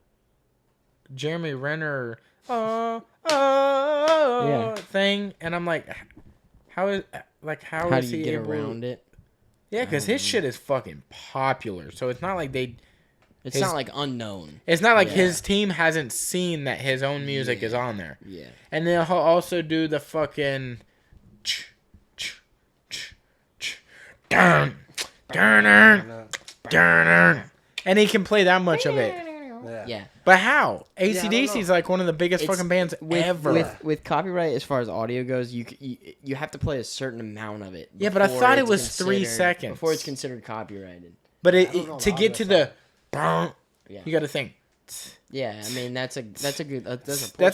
Jeremy Renner thing, and I'm like, how is do you get around it? Yeah, because his shit is fucking popular, so it's not like it's not like unknown. It's not like his team hasn't seen that his own music is on there. Yeah, and then he'll also do the fucking. And he can play that much of it. Yeah. But how? AC/DC is like one of the biggest fucking bands ever. With copyright, as far as audio goes, you have to play a certain amount of it. Yeah, but I thought it was 3 seconds before it's considered copyrighted. But to get to the, you got to think. Yeah, I mean that's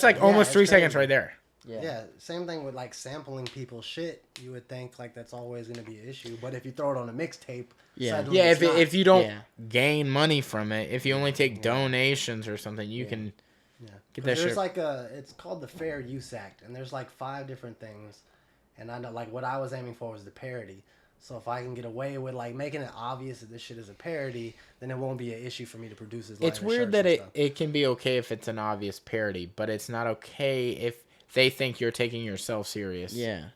like almost 3 seconds right there. Yeah, same thing with like sampling people's shit. You would think like that's always going to be an issue, but if you throw it on a mixtape, if you don't gain money from it, if you only take donations or something, you can get that shit. There's like it's called the Fair Use Act, and there's like 5 different things, and I know like what I was aiming for was the parody. So if I can get away with like making it obvious that this shit is a parody, then it won't be an issue for me to produce this. It's weird that it can be okay if it's an obvious parody, but it's not okay if they think you're taking yourself serious. Yeah.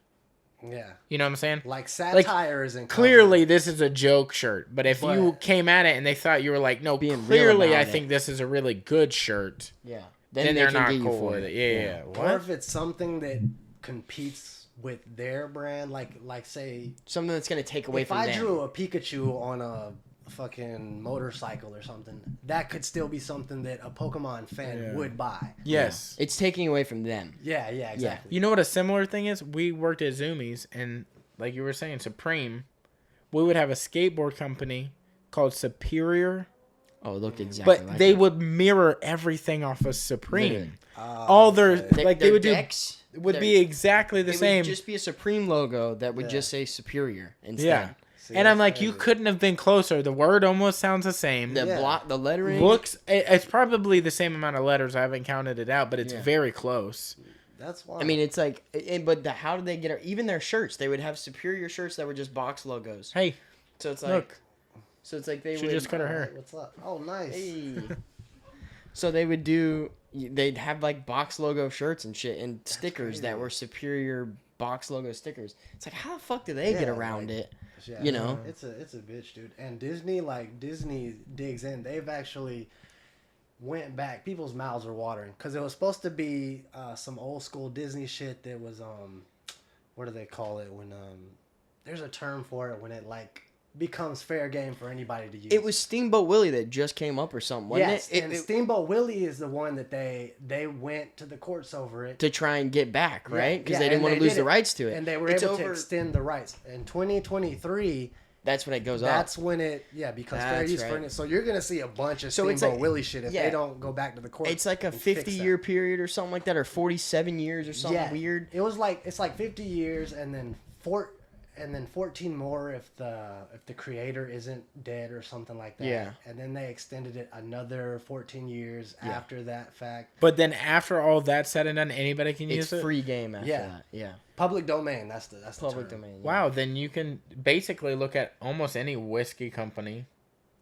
Yeah. You know what I'm saying? Like satire isn't clearly this is a joke shirt, but if you came at it and they thought you were like, no, clearly I think this is a really good shirt. Yeah. Then they're not cool with it. Yeah. Or if it's something that competes with their brand, like say something that's gonna take away from them. If I drew a Pikachu on a fucking motorcycle or something, that could still be something that a Pokemon fan would buy. Yes. It's taking away from them. Yeah, exactly. You know what a similar thing is? We worked at Zoomies, and like you were saying, Supreme, we would have a skateboard company called Superior. Oh, it looked exactly but they would mirror everything off of Supreme. All their they would decks would be exactly the same. It would just be a Supreme logo that would just say Superior instead. Yeah. And I'm like, you couldn't have been closer. The word almost sounds the same. The lettering it's probably the same amount of letters. I haven't counted it out, but it's very close. That's why. I mean, it's like, but how did they get even their shirts? They would have Superior shirts that were just box logos. Hey, so it's like, look. So it's like they would just cut her hair. What's up? Oh, nice. Hey. So they'd have like box logo shirts and shit and stickers that were Superior box logo stickers. It's like, how the fuck do they get around it? Yeah, you know, it's a bitch, dude. And Disney digs in. They've actually went back. People's mouths are watering because it was supposed to be some old school Disney shit that was what do they call it when there's a term for it when it like becomes fair game for anybody to use. It was Steamboat Willie that just came up or something, wasn't it? And Steamboat Willie is the one that they went to the courts over it to try and get back, right? Because they didn't want to lose the rights to it, and they were able to extend the rights. In 2023, that's when it goes up. That's when it becomes fair use for it. So you're gonna see a bunch of Steamboat Willie shit if they don't go back to the court. It's like a 50-year period or something like that, or 47 years or something weird. It was like it's like 50 years and then 14 more if the creator isn't dead or something like that. Yeah. And then they extended it another 14 years after that fact. But then after all that's said and done, anybody can use it? It's free game after that. Yeah. Public domain, that's the public term. domain. Yeah. Wow, then you can basically look at almost any whiskey company.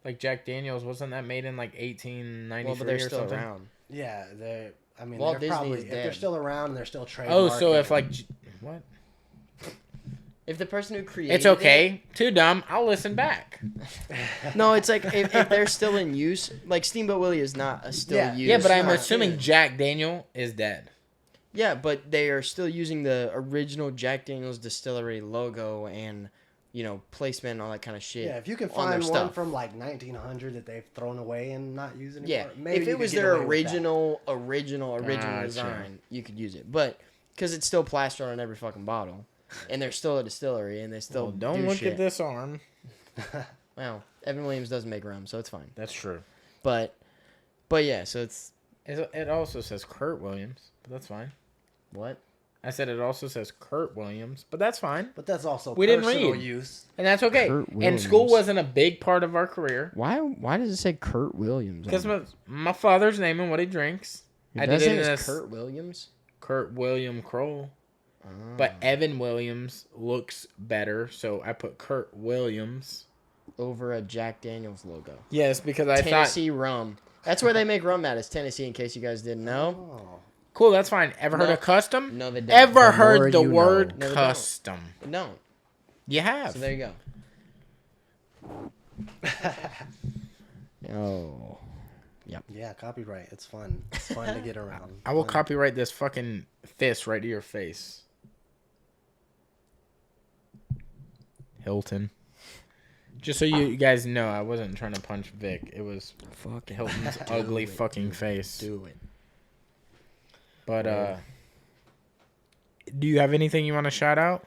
Like Jack Daniels, wasn't that made in like 1893 but they're or still something? Around. Yeah, they're Walt they're Disney probably is if dead. they're still around and they're still trademarking. Oh, so if like what? If the person who created it's okay. Too dumb. I'll listen back. No, it's like if they're still in use, like Steamboat Willie is not still used. Yeah, but I'm assuming Jack Daniel is dead. Yeah, but they are still using the original Jack Daniel's distillery logo and, placement and all that kind of shit. Yeah, if you can find one from like 1900 that they've thrown away and not using anymore. Yeah, maybe if it was their original design, you could use it. But because it's still plastered on every fucking bottle, and they're still a distillery, and they still don't look at this arm. Well, Evan Williams doesn't make rum, so it's fine. That's true. But yeah, so it also says Kurt Williams, but that's fine. What? I said it also says Kurt Williams, but that's fine. But that's also we didn't read use, and that's okay. And school wasn't a big part of our career. Why does it say Kurt Williams? Because my father's name and what he drinks. I did it as Kurt Williams. Kurt William Kroll. But Evan Williams looks better, so I put Kurt Williams over a Jack Daniel's logo. Yes, because I thought Tennessee rum. That's where they make rum at. Is Tennessee? In case you guys didn't know. Oh. Cool, that's fine. Ever heard of custom? No, they don't. Ever heard the word custom? No. You have. So there you go. Oh. Yep. Yeah, copyright. It's fun. It's fun to get around. I will copyright this fucking fist right to your face. Hilton. Just so you guys know, I wasn't trying to punch Vic. It was Hilton's ugly fucking face. Do it. But, do you have anything you want to shout out?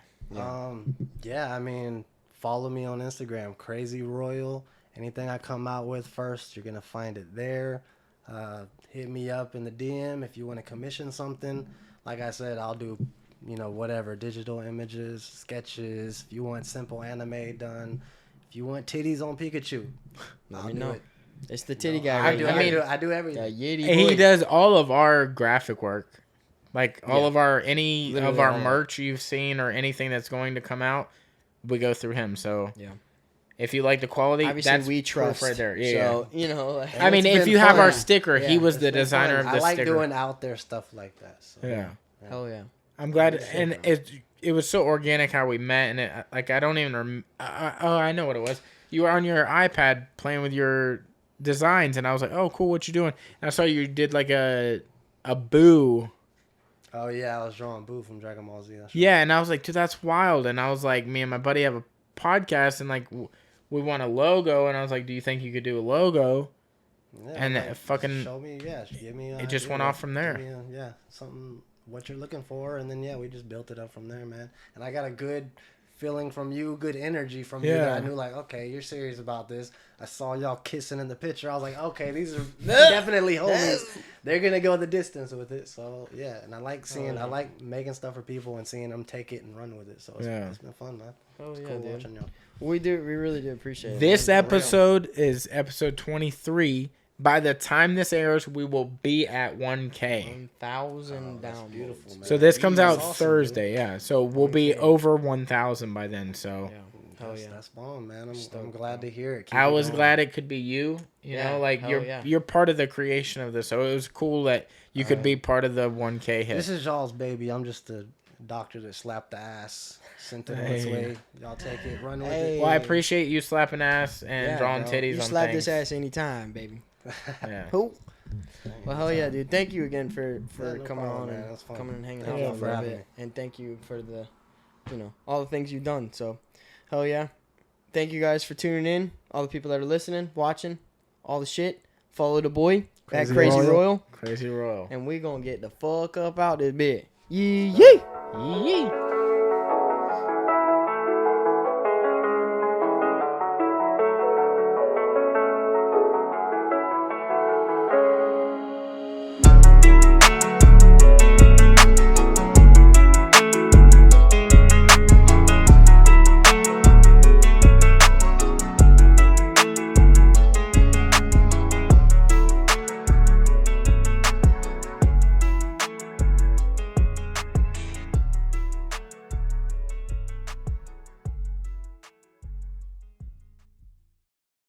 Yeah, I mean, follow me on Instagram, Crazy Royal. Anything I come out with first, you're going to find it there. Hit me up in the DM if you want to commission something. Like I said, I'll do, whatever, digital images, sketches. If you want simple anime done. If you want titties on Pikachu, let me know. It's the titty guy. I do everything. He does all of our graphic work. Like all of our merch you've seen or anything that's going to come out, we go through him. So if you like the quality, obviously that's we trust right there. Yeah. So, I mean, if you have our sticker, he was the designer of the sticker. I like doing out there stuff like that. So. Yeah. Hell yeah. I'm glad, and it was so organic how we met, and I don't even I know what it was. You were on your iPad playing with your designs, and I was like, oh, cool, what you doing? And I saw you did like a Boo. Oh yeah, I was drawing Boo from Dragon Ball Z. Yeah, and I was like, dude, that's wild. And I was like, me and my buddy have a podcast, and like we want a logo, and I was like, do you think you could do a logo? Yeah, and like, fucking show me, give me. It just went off from there. Something what you're looking for, and then we just built it up from there, man. And I got a good feeling from you, good energy from you that I knew, like, okay, you're serious about this. I saw y'all kissing in the picture. I was like, okay, these are definitely homies. They're gonna go the distance with it. So yeah, and I like seeing, I like making stuff for people and seeing them take it and run with it. So it's been fun, man. Oh yeah, cool dude. Watching y'all. We really do appreciate it. This episode is episode 23. By the time this airs, we will be at 1K. 1,000 down. Beautiful, man. So this comes out awesome, Thursday, dude. yeah. So we'll be over 1,000 by then. So that's bomb, man. I'm glad to hear it. I was glad it could be you. You know, like you're part of the creation of this. So it was cool that you could be part of the 1K hit. This is y'all's baby. I'm just a doctor that slapped the ass, sent it on its way. Y'all take it, run with it. Well, I appreciate you slapping ass and drawing titties on You slap this ass anytime, baby. Yeah. Cool. Well, hell yeah, dude. Thank you again for coming on and coming and hanging out for a bit. And thank you for the, all the things you've done. So, hell yeah. Thank you guys for tuning in. All the people that are listening, watching, all the shit. Follow the boy at Crazy Royal. Crazy Royal. And we gonna get the fuck up out this bit. Yee.